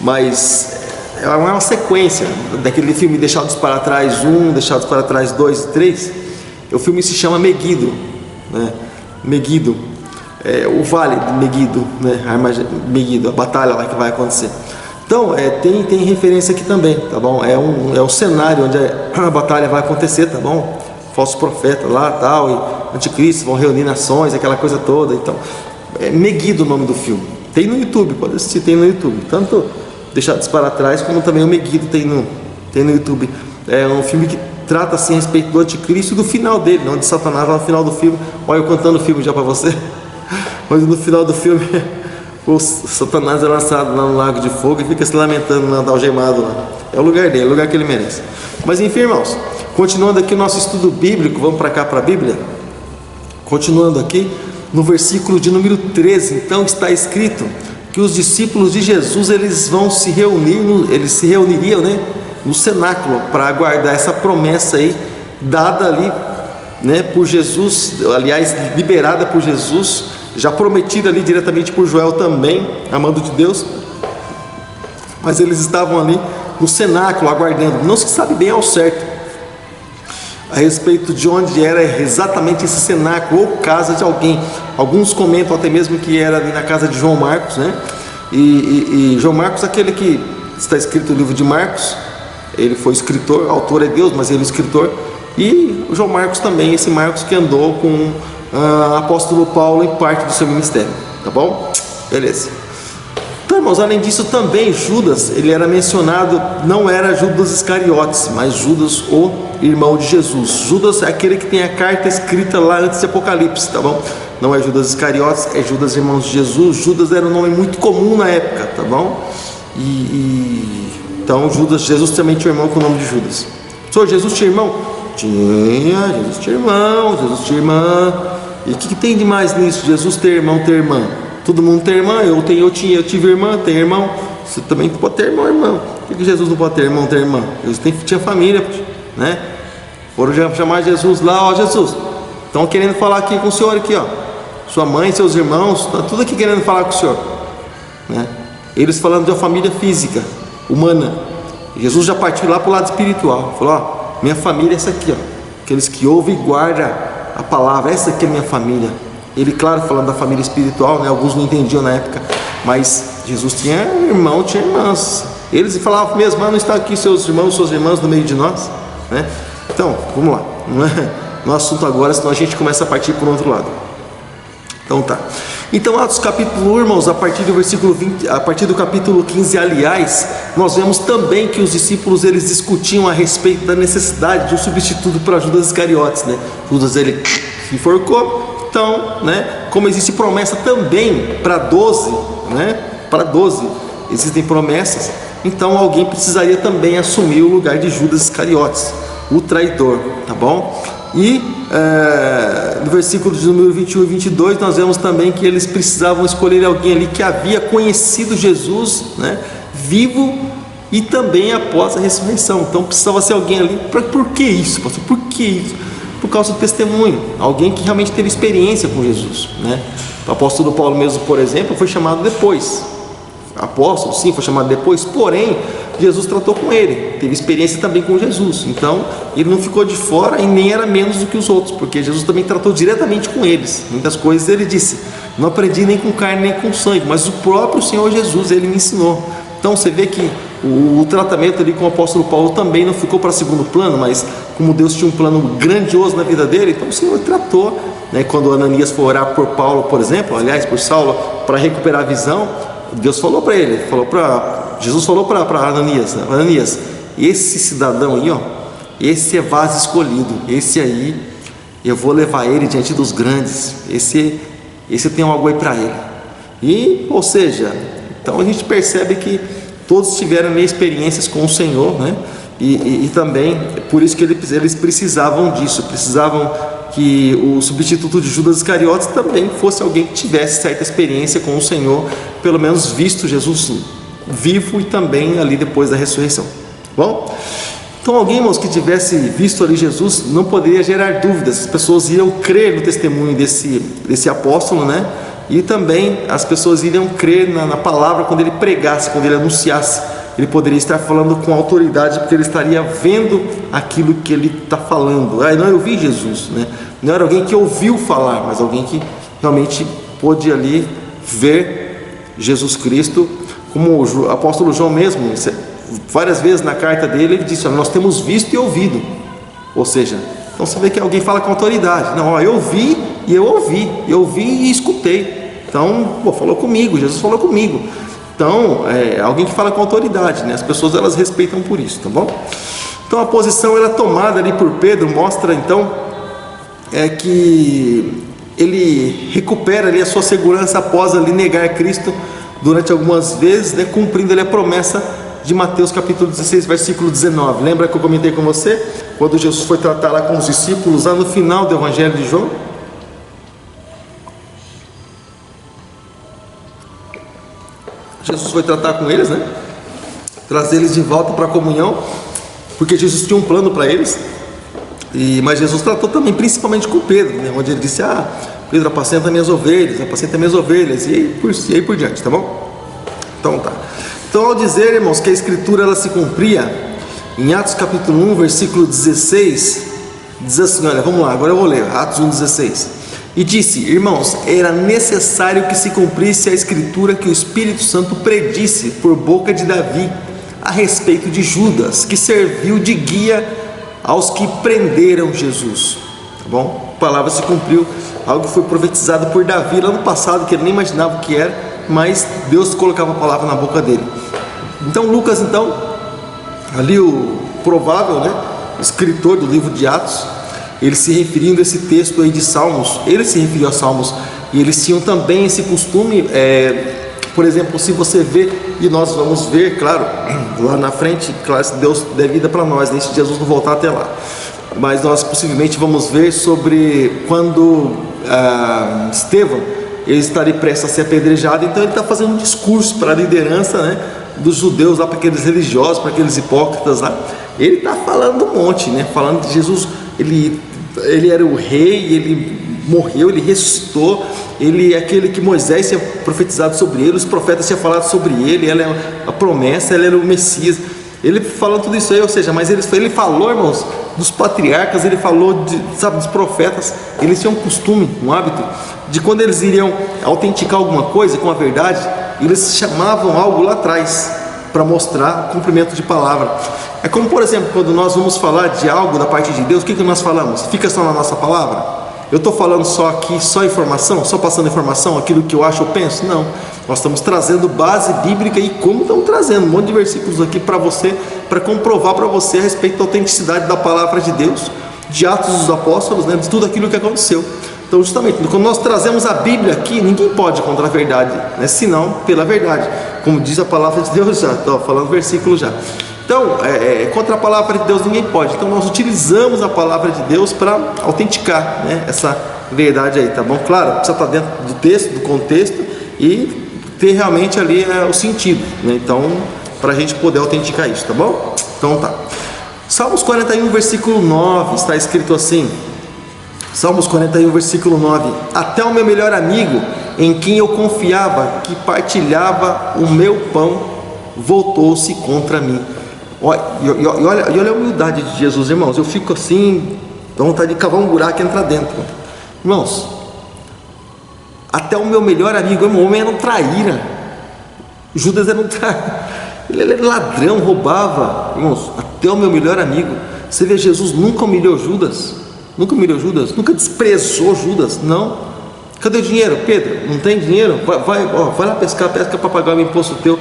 mas é uma sequência daquele filme Deixados para Trás 1, Deixados para Trás 2 e 3. O filme se chama Meguido, né? Meguido, o Vale de Meguido, né? Meguido, a batalha lá que vai acontecer. Então, tem referência aqui também, tá bom? É um cenário onde a batalha vai acontecer, tá bom? Falso profeta lá, tal, e anticristo vão reunir nações, aquela coisa toda. Então, é Meguido o nome do filme. Tem no YouTube, pode assistir, tem no YouTube. Tanto Deixados para Trás, como também o Meguido tem no YouTube. É um filme que trata assim a respeito do anticristo e do final dele, onde Satanás lá no final do filme, olha eu contando o filme já para você, onde no final do filme o Satanás é lançado lá no lago de fogo e fica se lamentando lá, algemado lá. é o lugar dele, é o lugar que ele merece. Mas enfim, irmãos, continuando aqui o nosso estudo bíblico, vamos para cá para a Bíblia. Continuando aqui, no versículo de número 13, então está escrito que os discípulos de Jesus, eles vão se reunir, eles se reuniriam, né, no cenáculo, para aguardar essa promessa aí, dada ali, né, por Jesus, aliás, liberada por Jesus, já prometida ali diretamente por Joel também, amando de Deus, mas eles estavam ali no cenáculo, aguardando, não se sabe bem ao certo a respeito de onde era exatamente esse cenáculo, ou casa de alguém. Alguns comentam até mesmo que era ali na casa de João Marcos, né? E João Marcos, aquele que está escrito no livro de Marcos, ele foi escritor, autor é Deus, mas ele é escritor. E o João Marcos também, esse Marcos que andou com o apóstolo Paulo em parte do seu ministério, tá bom? Beleza. Então, irmãos, além disso também Judas, ele era mencionado, não era Judas Iscariotes, mas Judas, o irmão de Jesus. Judas é aquele que tem a carta escrita lá antes de Apocalipse, tá bom? Não é Judas Iscariotes, é Judas, irmão de Jesus. Judas era um nome muito comum na época, tá bom? Então Judas, Jesus também tinha um irmão com o nome de Judas. Senhor, Jesus tinha irmão? Tinha, Jesus tinha irmão, Jesus tinha irmã. E o que tem de mais nisso? Jesus ter irmão, ter irmã. Todo mundo tem irmã, eu tive irmã, tem irmão. Você também pode ter irmão. Por que Jesus não pode ter irmão, ter irmã? Jesus tinha família, né? Foram chamar Jesus lá, ó, Jesus, estão querendo falar aqui com o senhor aqui, ó. Sua mãe, seus irmãos, tá tudo aqui querendo falar com o senhor, né? Eles falando de uma família física, humana. Jesus já partiu lá para o lado espiritual. Falou, ó, minha família é essa aqui, ó. Aqueles que ouvem e guardam a palavra, essa aqui é minha família. Ele, claro, falando da família espiritual, né? Alguns não entendiam na época, mas Jesus tinha irmão, tinha irmãs. Eles falavam mesmo, não está aqui seus irmãos, suas irmãs no meio de nós, né? Então, vamos lá, não é no assunto agora, senão a gente começa a partir por outro lado. Então tá. Então, Atos capítulo 1, irmãos, a partir do versículo 20, a partir do capítulo 15, aliás, nós vemos também que os discípulos, eles discutiam a respeito da necessidade de um substituto para Judas Iscariotes, né? Judas, ele se enforcou, então, né, como existe promessa também para 12, né? Para 12 existem promessas, então alguém precisaria também assumir o lugar de Judas Iscariotes, o traidor, tá bom? E no versículo de número 21 e 22 nós vemos também que eles precisavam escolher alguém ali que havia conhecido Jesus, né, vivo e também após a ressurreição. Então precisava ser alguém ali. Por que isso, pastor? Por que isso? Por causa do testemunho, alguém que realmente teve experiência com Jesus, né? O apóstolo Paulo mesmo, por exemplo, foi chamado depois. Apóstolo, sim, foi chamado depois, porém Jesus tratou com ele, teve experiência também com Jesus, então ele não ficou de fora e nem era menos do que os outros, porque Jesus também tratou diretamente com eles. Muitas coisas ele disse, não aprendi nem com carne nem com sangue, mas o próprio Senhor Jesus, ele me ensinou. Então você vê que o tratamento ali com o apóstolo Paulo também não ficou para segundo plano, mas como Deus tinha um plano grandioso na vida dele, então o Senhor tratou, né? Quando Ananias foi orar por Paulo, por exemplo, aliás por Saulo, para recuperar a visão, Deus falou para ele, Jesus falou para Ananias, né? Ananias, esse cidadão aí, ó, esse é vaso escolhido, esse aí eu vou levar ele diante dos grandes, esse eu tenho algo aí para ele. E, ou seja, então a gente percebe que todos tiveram ali experiências com o Senhor, né? E também por isso que eles precisavam disso, precisavam que o substituto de Judas Iscariotes também fosse alguém que tivesse certa experiência com o Senhor, pelo menos visto Jesus vivo e também ali depois da ressurreição. Bom, então alguém, irmãos, que tivesse visto ali Jesus não poderia gerar dúvidas, as pessoas iriam crer no testemunho desse apóstolo, né? E também as pessoas iriam crer na palavra quando ele pregasse, quando ele anunciasse. Ele poderia estar falando com autoridade, porque ele estaria vendo aquilo que ele está falando. Não, eu vi Jesus, né? Não era alguém que ouviu falar, mas alguém que realmente pôde ali ver Jesus Cristo, como o apóstolo João mesmo, várias vezes na carta dele, ele disse, nós temos visto e ouvido. Ou seja, então você vê que alguém fala com autoridade. Não, eu vi e eu ouvi e escutei. Então, falou comigo, Jesus falou comigo. Então, alguém que fala com autoridade, né? As pessoas, elas respeitam por isso, tá bom? Então a posição ela tomada ali por Pedro mostra então que ele recupera ali a sua segurança após ali negar Cristo durante algumas vezes, né? Cumprindo ali a promessa de Mateus capítulo 16, versículo 19. Lembra que eu comentei com você? Quando Jesus foi tratar lá com os discípulos, lá no final do Evangelho de João? Jesus foi tratar com eles, né? Trazer eles de volta para a comunhão, porque Jesus tinha um plano para eles. Mas Jesus tratou também principalmente com Pedro, né? Onde ele disse: Pedro, apacenta minhas ovelhas, e aí por diante, tá bom? Então tá. Então, ao dizer, irmãos, que a escritura ela se cumpria, em Atos capítulo 1, versículo 16, diz assim, olha, vamos lá, agora eu vou ler, Atos 1, 16. E disse: irmãos, era necessário que se cumprisse a escritura que o Espírito Santo predisse por boca de Davi a respeito de Judas, que serviu de guia aos que prenderam Jesus. Tá bom? A palavra se cumpriu, algo que foi profetizado por Davi lá no passado, que ele nem imaginava o que era, mas Deus colocava a palavra na boca dele. Então Lucas, ali o provável, né, escritor do livro de Atos, ele se referindo a esse texto aí de Salmos, ele se referiu a Salmos, e eles tinham também esse costume, por exemplo, se você vê, e nós vamos ver, claro, lá na frente, claro, se Deus der vida para nós, né, se Jesus não voltar até lá, mas nós possivelmente vamos ver sobre quando Estevão, ele estaria prestes a ser apedrejado, então ele está fazendo um discurso para a liderança, né, dos judeus lá, para aqueles religiosos, para aqueles hipócritas lá. Ele está falando um monte, né, falando de Jesus, ele era o rei, ele morreu, ele ressuscitou, ele é aquele que Moisés tinha profetizado sobre ele, os profetas tinham falado sobre ele, ela é a promessa, ele era o Messias. Ele falou tudo isso aí, ou seja, mas ele falou, irmãos, dos patriarcas, ele falou dos profetas. Eles tinham um costume, um hábito, de quando eles iriam autenticar alguma coisa com a verdade, eles chamavam algo lá atrás para mostrar o cumprimento de palavra. É como, por exemplo, quando nós vamos falar de algo da parte de Deus, o que nós falamos? Fica só na nossa palavra? Eu estou falando só aqui, só informação, só passando informação, aquilo que eu acho ou penso? Não, nós estamos trazendo base bíblica, e como estamos trazendo um monte de versículos aqui para você, para comprovar para você a respeito da autenticidade da palavra de Deus, de Atos dos Apóstolos, né, de tudo aquilo que aconteceu. Então, justamente, quando nós trazemos a Bíblia aqui, ninguém pode contra a verdade, né, senão pela verdade, como diz a palavra de Deus já, estou falando versículo já. Então, contra a palavra de Deus ninguém pode. Então nós utilizamos a palavra de Deus para autenticar, né, essa verdade aí, tá bom? Claro, precisa estar dentro do texto, do contexto, e ter realmente ali o sentido, né? Então, para a gente poder autenticar isso, tá bom? Então tá. Salmos 41, versículo 9, está escrito assim, Salmos 41, versículo 9: até o meu melhor amigo, em quem eu confiava, que partilhava o meu pão, voltou-se contra mim. Olha a humildade de Jesus, irmãos. Eu fico assim, dá vontade de cavar um buraco e entrar dentro. Irmãos, até o meu melhor amigo, o homem era um traíra. Judas era um traíra, ele era ladrão, roubava. Irmãos, até o meu melhor amigo. Você vê, Jesus nunca humilhou Judas, nunca desprezou Judas, não. Cadê o dinheiro? Pedro, não tem dinheiro? Vai lá pesca para pagar o imposto teu.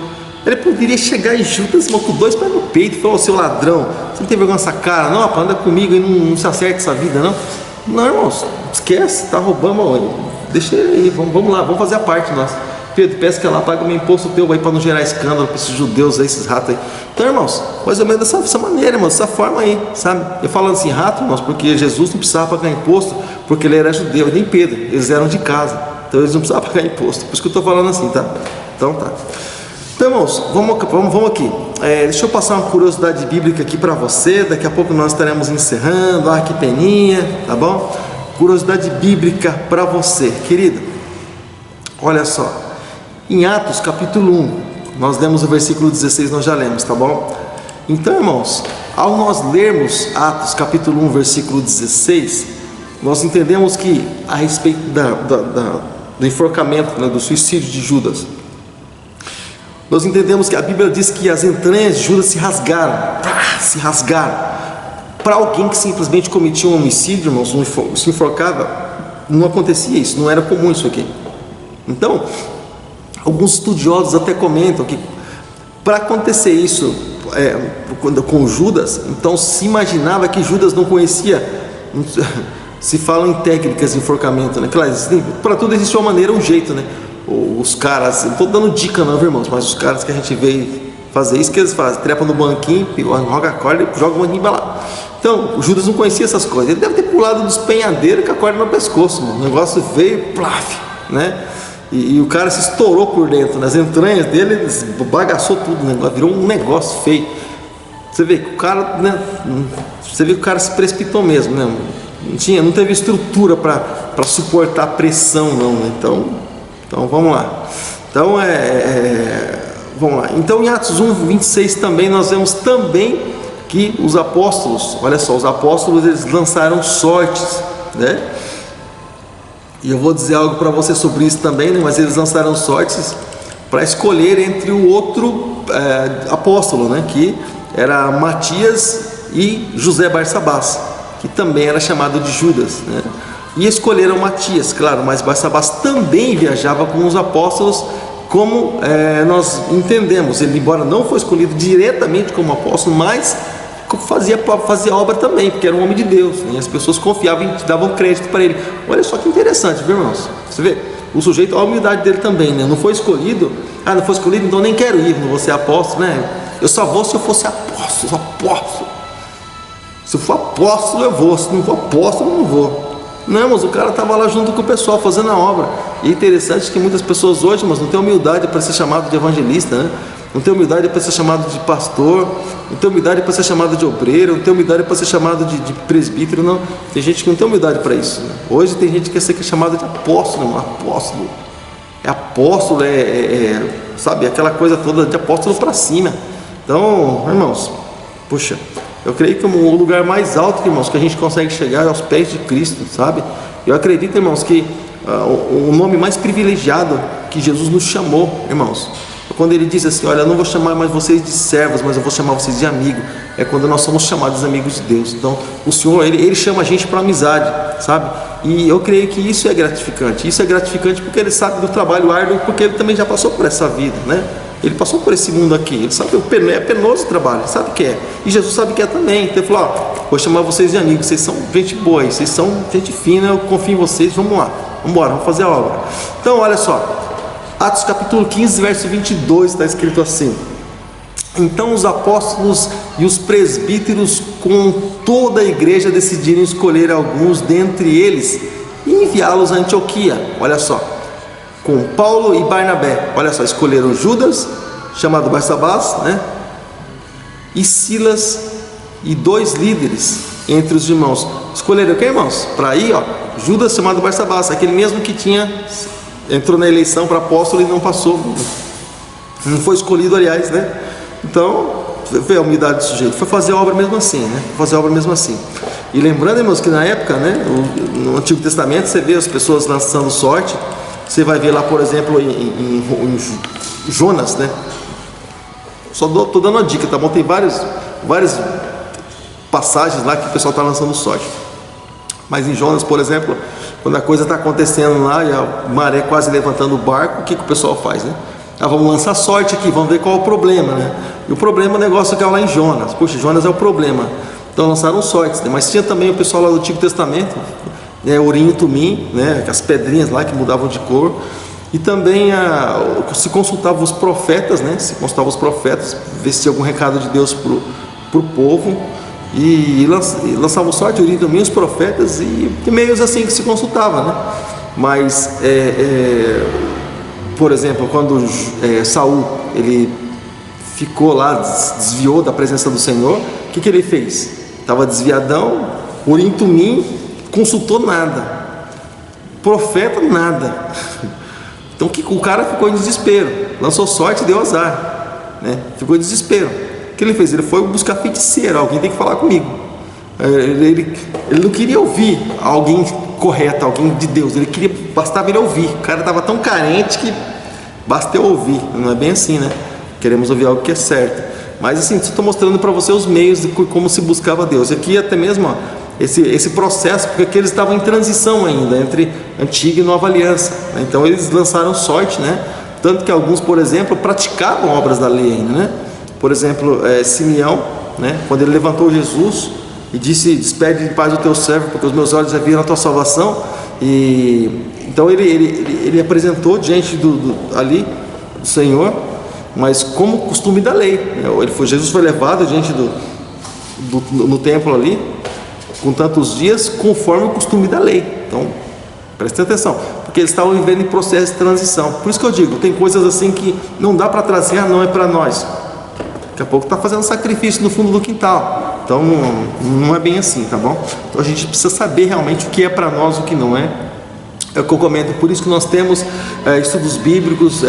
Ele poderia chegar em Judas, com 2 pés no peito, e falar: seu ladrão, você não tem vergonha nessa cara? Não, rapaz, anda comigo e não se acerta essa vida, não. Não, irmãos, esquece, está roubando, deixa ele aí, vamos lá, vamos fazer a parte nossa. Pedro, pesca lá, paga o meu imposto teu aí, para não gerar escândalo para esses judeus aí, esses ratos aí. Então, irmãos, mais ou menos dessa maneira, irmãos, dessa forma aí, sabe? Eu falando assim, rato, irmãos, porque Jesus não precisava pagar imposto, porque ele era judeu, nem Pedro, eles eram de casa, então eles não precisavam pagar imposto. Por isso que eu estou falando assim, tá? Então tá. Então, irmãos, vamos aqui. Deixa eu passar uma curiosidade bíblica aqui para você. Daqui a pouco nós estaremos encerrando. Que peninha, tá bom? Curiosidade bíblica para você, querido. Olha só, em Atos capítulo 1, nós lemos o versículo 16, nós já lemos, tá bom? Então, irmãos, ao nós lermos Atos capítulo 1, versículo 16, nós entendemos que a respeito do enforcamento, né, do suicídio de Judas, nós entendemos que a Bíblia diz que as entranhas de Judas se rasgaram. Para alguém que simplesmente cometia um homicídio, irmãos, se enforcava, não acontecia isso, não era comum isso aqui. Então, alguns estudiosos até comentam que para acontecer isso com Judas, então se imaginava que Judas não conhecia, se falam em técnicas de enforcamento, né? Claro, para tudo existe uma maneira, um jeito, né? Os caras, não estou dando dica não, irmãos, mas os caras que a gente vê fazer isso que eles fazem, trepa no banquinho, joga a corda e joga o banquinho para lá. Então, o Judas não conhecia essas coisas, ele deve ter pulado dos penhadeiros com a corda no pescoço, mano. O negócio veio, plaf, né? E o cara se estourou por dentro, nas entranhas dele, ele bagaçou tudo, o negócio, virou um negócio feio. Você vê que o cara, né? Você vê que o cara se precipitou mesmo, né? Não teve estrutura para suportar a pressão, não, né? Então vamos lá. Então vamos lá. Então em Atos 1:26 também nós vemos também que os apóstolos, olha só, os apóstolos eles lançaram sortes, né? E eu vou dizer algo para você sobre isso também, né? Mas eles lançaram sortes para escolher entre o outro apóstolo, né? Que era Matias e José Barsabás, que também era chamado de Judas, né? E escolheram Matias, claro, mas Barsabás também viajava com os apóstolos, como nós entendemos. Ele, embora não foi escolhido diretamente como apóstolo, mas fazia obra também, porque era um homem de Deus, né? As pessoas confiavam e davam crédito para ele. Olha só que interessante, viu, irmãos? Você vê, o sujeito, a humildade dele também, né? Não foi escolhido, não foi escolhido, então nem quero ir, não vou ser apóstolo, né? Eu só vou se eu fosse apóstolo. Se eu for apóstolo eu vou, se não for apóstolo eu não vou. Não, mas o cara estava lá junto com o pessoal fazendo a obra. E é interessante que muitas pessoas hoje, mas não tem humildade para ser chamado de evangelista, né? Não tem humildade para ser chamado de pastor, não tem humildade para ser chamado de obreiro, não tem humildade para ser chamado de presbítero, não. Tem gente que não tem humildade para isso, né? Hoje tem gente que quer ser chamado de apóstolo, não, apóstolo. Apóstolo, sabe, aquela coisa toda de apóstolo para cima. Então, irmãos, puxa, eu creio que o lugar mais alto, irmãos, que a gente consegue chegar é aos pés de Cristo, sabe? Eu acredito, irmãos, que o nome mais privilegiado que Jesus nos chamou, irmãos, quando ele diz assim, olha, eu não vou chamar mais vocês de servos, mas eu vou chamar vocês de amigos, é quando nós somos chamados amigos de Deus. Então, o Senhor, ele chama a gente para amizade, sabe? E eu creio que isso é gratificante porque ele sabe do trabalho árduo, porque ele também já passou por essa vida, né? Ele passou por esse mundo aqui, ele sabe que é penoso o trabalho, ele sabe que é, e Jesus sabe que é também. Então ele falou, vou chamar vocês de amigos, vocês são gente boa, vocês são gente fina, eu confio em vocês, vamos lá, vamos embora, vamos fazer a obra. Então olha só, Atos capítulo 15, verso 22, está escrito assim: então os apóstolos e os presbíteros com toda a igreja decidiram escolher alguns dentre eles e enviá-los a Antioquia. Olha só, com Paulo e Barnabé, olha só, escolheram Judas, chamado Barsabás, né? E Silas e 2 líderes entre os irmãos. Escolheram o que, irmãos? Para ir, Judas, chamado Barsabás, aquele mesmo que entrou na eleição para apóstolo e não passou, não foi escolhido, aliás, né? Então, vê a humildade do sujeito, foi fazer a obra mesmo assim, né? Fazer a obra mesmo assim. E lembrando, irmãos, que na época, né, no Antigo Testamento, você vê as pessoas lançando sorte. Você vai ver lá, por exemplo, em Jonas, né? Só estou dando uma dica, tá bom? Tem várias passagens lá que o pessoal está lançando sorte. Mas em Jonas, por exemplo, quando a coisa está acontecendo lá e a maré quase levantando o barco, o que o pessoal faz, né? Vamos lançar sorte aqui, vamos ver qual é o problema, né? E o problema é o negócio que é lá em Jonas. Puxa, Jonas é o problema. Então lançaram sortes, né? Mas tinha também o pessoal lá do Antigo Testamento, Urim e Tumim, né, as pedrinhas lá que mudavam de cor, e também se consultavam os profetas, né, ver se tinha algum recado de Deus para o povo, e lançavam sorte, Urim e Tumim, os profetas, e meios assim que se consultava, né? Mas, por exemplo, quando Saul, ele ficou lá, desviou da presença do Senhor, o que ele fez? Estava desviadão, Urim e Tumim, consultou nada, profeta nada. Então o cara ficou em desespero, lançou sorte e deu azar, né? Ficou em desespero. O que ele fez? Ele foi buscar feiticeiro, alguém tem que falar comigo. Ele não queria ouvir alguém correto, alguém de Deus, bastava ele ouvir. O cara estava tão carente que basta eu ouvir. Não é bem assim, né? Queremos ouvir algo que é certo. Mas assim, estou mostrando para você os meios de como se buscava Deus. Aqui até mesmo, esse processo, porque aqui eles estavam em transição ainda entre Antiga e Nova Aliança, né? Então eles lançaram sorte, né? Tanto que alguns, por exemplo, praticavam obras da lei ainda, né? Por exemplo, Simeão, né? Quando ele levantou Jesus e disse: despede de paz o teu servo, porque os meus olhos já viram a tua salvação. E então ele apresentou diante do Senhor, mas como costume da lei, né? Jesus foi levado diante no templo ali, com tantos dias, conforme o costume da lei. Então, preste atenção, porque eles estavam vivendo em processo de transição. Por isso que eu digo, tem coisas assim que não dá para trazer, não é para nós. Daqui a pouco está fazendo sacrifício no fundo do quintal. Então, não é bem assim, tá bom? Então, a gente precisa saber realmente o que é para nós, o que não é. É o que eu comento, por isso que nós temos estudos bíblicos,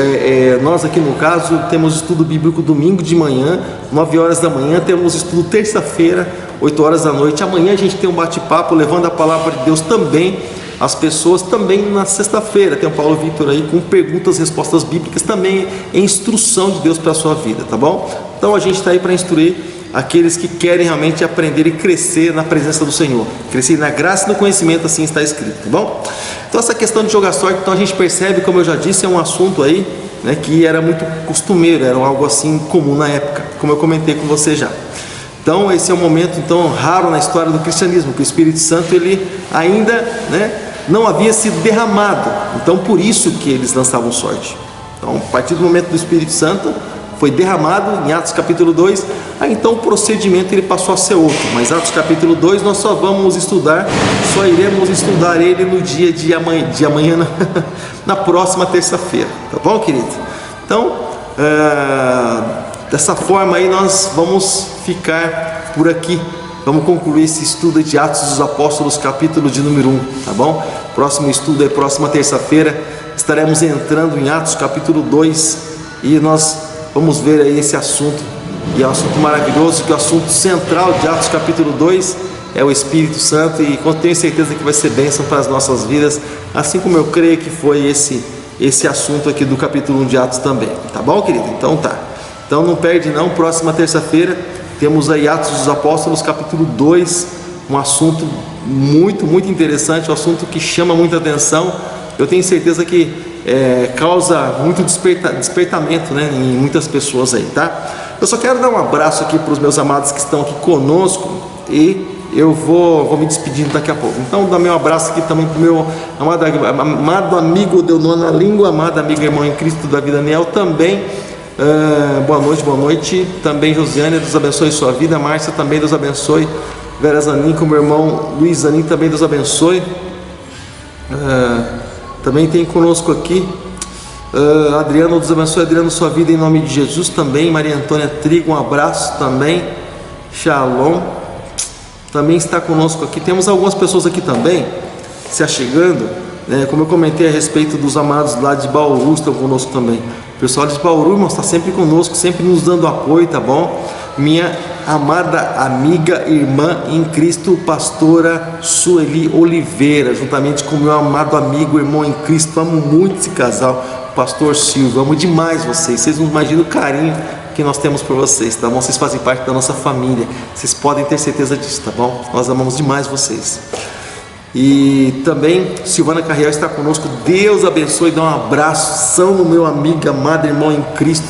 nós aqui no caso temos estudo bíblico domingo de manhã, 9 horas da manhã, temos estudo terça-feira, 8 horas da noite, amanhã a gente tem um bate-papo levando a palavra de Deus também, as pessoas também na sexta-feira, tem o Paulo Vitor aí com perguntas, respostas bíblicas, também é instrução de Deus para a sua vida, tá bom? Então a gente está aí para instruir aqueles que querem realmente aprender e crescer na presença do Senhor, crescer na graça e no conhecimento, assim está escrito, tá bom? Então essa questão de jogar sorte, então a gente percebe, como eu já disse, é um assunto aí, né, que era muito costumeiro, era algo assim comum na época, como eu comentei com você já. Então esse é um momento então raro na história do cristianismo, que o Espírito Santo ele ainda, né, não havia sido derramado, então por isso que eles lançavam sorte. Então a partir do momento do Espírito Santo foi derramado em Atos capítulo 2, aí então o procedimento ele passou a ser outro, mas Atos capítulo 2 nós só vamos estudar, só iremos estudar ele no dia de amanhã na próxima terça-feira, tá bom, querido? Então, dessa forma aí nós vamos ficar por aqui, vamos concluir esse estudo de Atos dos Apóstolos capítulo de número 1, tá bom? Próximo estudo é próxima terça-feira, estaremos entrando em Atos capítulo 2 e nós vamos ver aí esse assunto, e é um assunto maravilhoso, que o assunto central de Atos capítulo 2 é o Espírito Santo, e eu tenho certeza que vai ser bênção para as nossas vidas, assim como eu creio que foi esse assunto aqui do capítulo 1 de Atos também, tá bom, querido? Então tá, então não perde não, próxima terça-feira temos aí Atos dos Apóstolos capítulo 2, um assunto muito interessante, um assunto que chama muita atenção, eu tenho certeza que causa muito despertamento, né, em muitas pessoas aí, tá? Eu só quero dar um abraço aqui para os meus amados que estão aqui conosco e eu vou me despedindo daqui a pouco. Então, dá meu abraço aqui também para o meu amado amigo Deu Nona Língua, amada amiga irmão em Cristo, Davi Daniel, também. Boa noite. Também Josiane, Deus abençoe sua vida. Márcia, também Deus abençoe. Vera Zanin, com meu irmão Luiz Zanin, também Deus abençoe. Também tem conosco aqui Adriano, Deus abençoe Adriano, sua vida em nome de Jesus também. Maria Antônia Trigo, um abraço também. Shalom, também está conosco aqui. Temos algumas pessoas aqui também se achegando, né? Como eu comentei a respeito dos amados lá de Bauru, estão conosco também. O pessoal de Bauru, irmão, está sempre conosco, sempre nos dando apoio, tá bom? Minha amada amiga, irmã em Cristo, pastora Sueli Oliveira, juntamente com meu amado amigo, irmão em Cristo, amo muito esse casal, pastor Silvio, amo demais vocês não imaginam o carinho que nós temos por vocês, tá bom? Vocês fazem parte da nossa família, vocês podem ter certeza disso, tá bom? Nós amamos demais vocês. E também Silvana Carriel está conosco, Deus abençoe, dá um abraço no meu amigo, amado irmão em Cristo,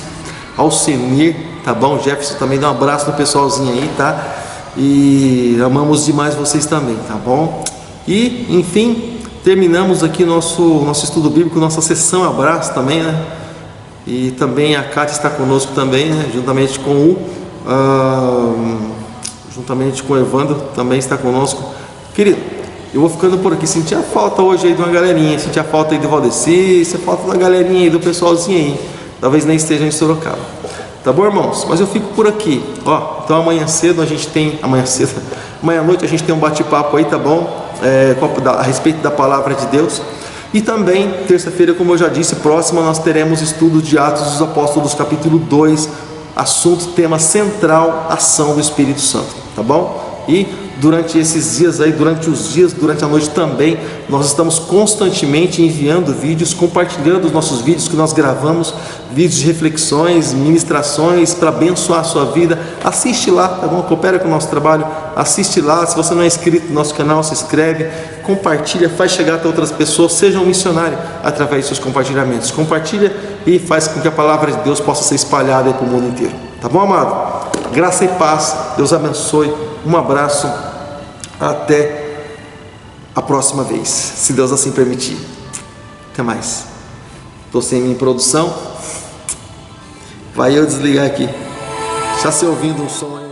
Alcenir, tá bom? Jefferson também dá um abraço no pessoalzinho aí, tá? E amamos demais vocês também, tá bom? E, enfim, terminamos aqui nosso estudo bíblico, nossa sessão abraço também, né? E também a Cátia está conosco também, né? Juntamente com o Evandro, também está conosco. Querido, eu vou ficando por aqui, senti a falta hoje aí de uma galerinha, senti a falta aí do Valdeci, senti a falta da galerinha aí, do pessoalzinho aí, talvez nem esteja em Sorocaba, tá bom, irmãos? Mas eu fico por aqui, ó, então amanhã à noite a gente tem um bate-papo aí, tá bom? A respeito da palavra de Deus. E também, terça-feira, como eu já disse, próxima nós teremos estudo de Atos dos Apóstolos, capítulo 2, assunto, tema central, ação do Espírito Santo, tá bom? E durante esses dias aí, durante a noite também, nós estamos constantemente enviando vídeos, compartilhando os nossos vídeos que nós gravamos, vídeos de reflexões, ministrações para abençoar a sua vida. Assiste lá, tá bom? Coopera com o nosso trabalho, assiste lá. Se você não é inscrito no nosso canal, se inscreve, compartilha, faz chegar até outras pessoas, seja um missionário através dos seus compartilhamentos. Compartilha e faz com que a palavra de Deus possa ser espalhada aí para o mundo inteiro, tá bom, amado? Graça e paz, Deus abençoe, um abraço, até a próxima vez, se Deus assim permitir. Até mais. Estou sem minha produção. Vai eu desligar aqui. Está se ouvindo um som aí?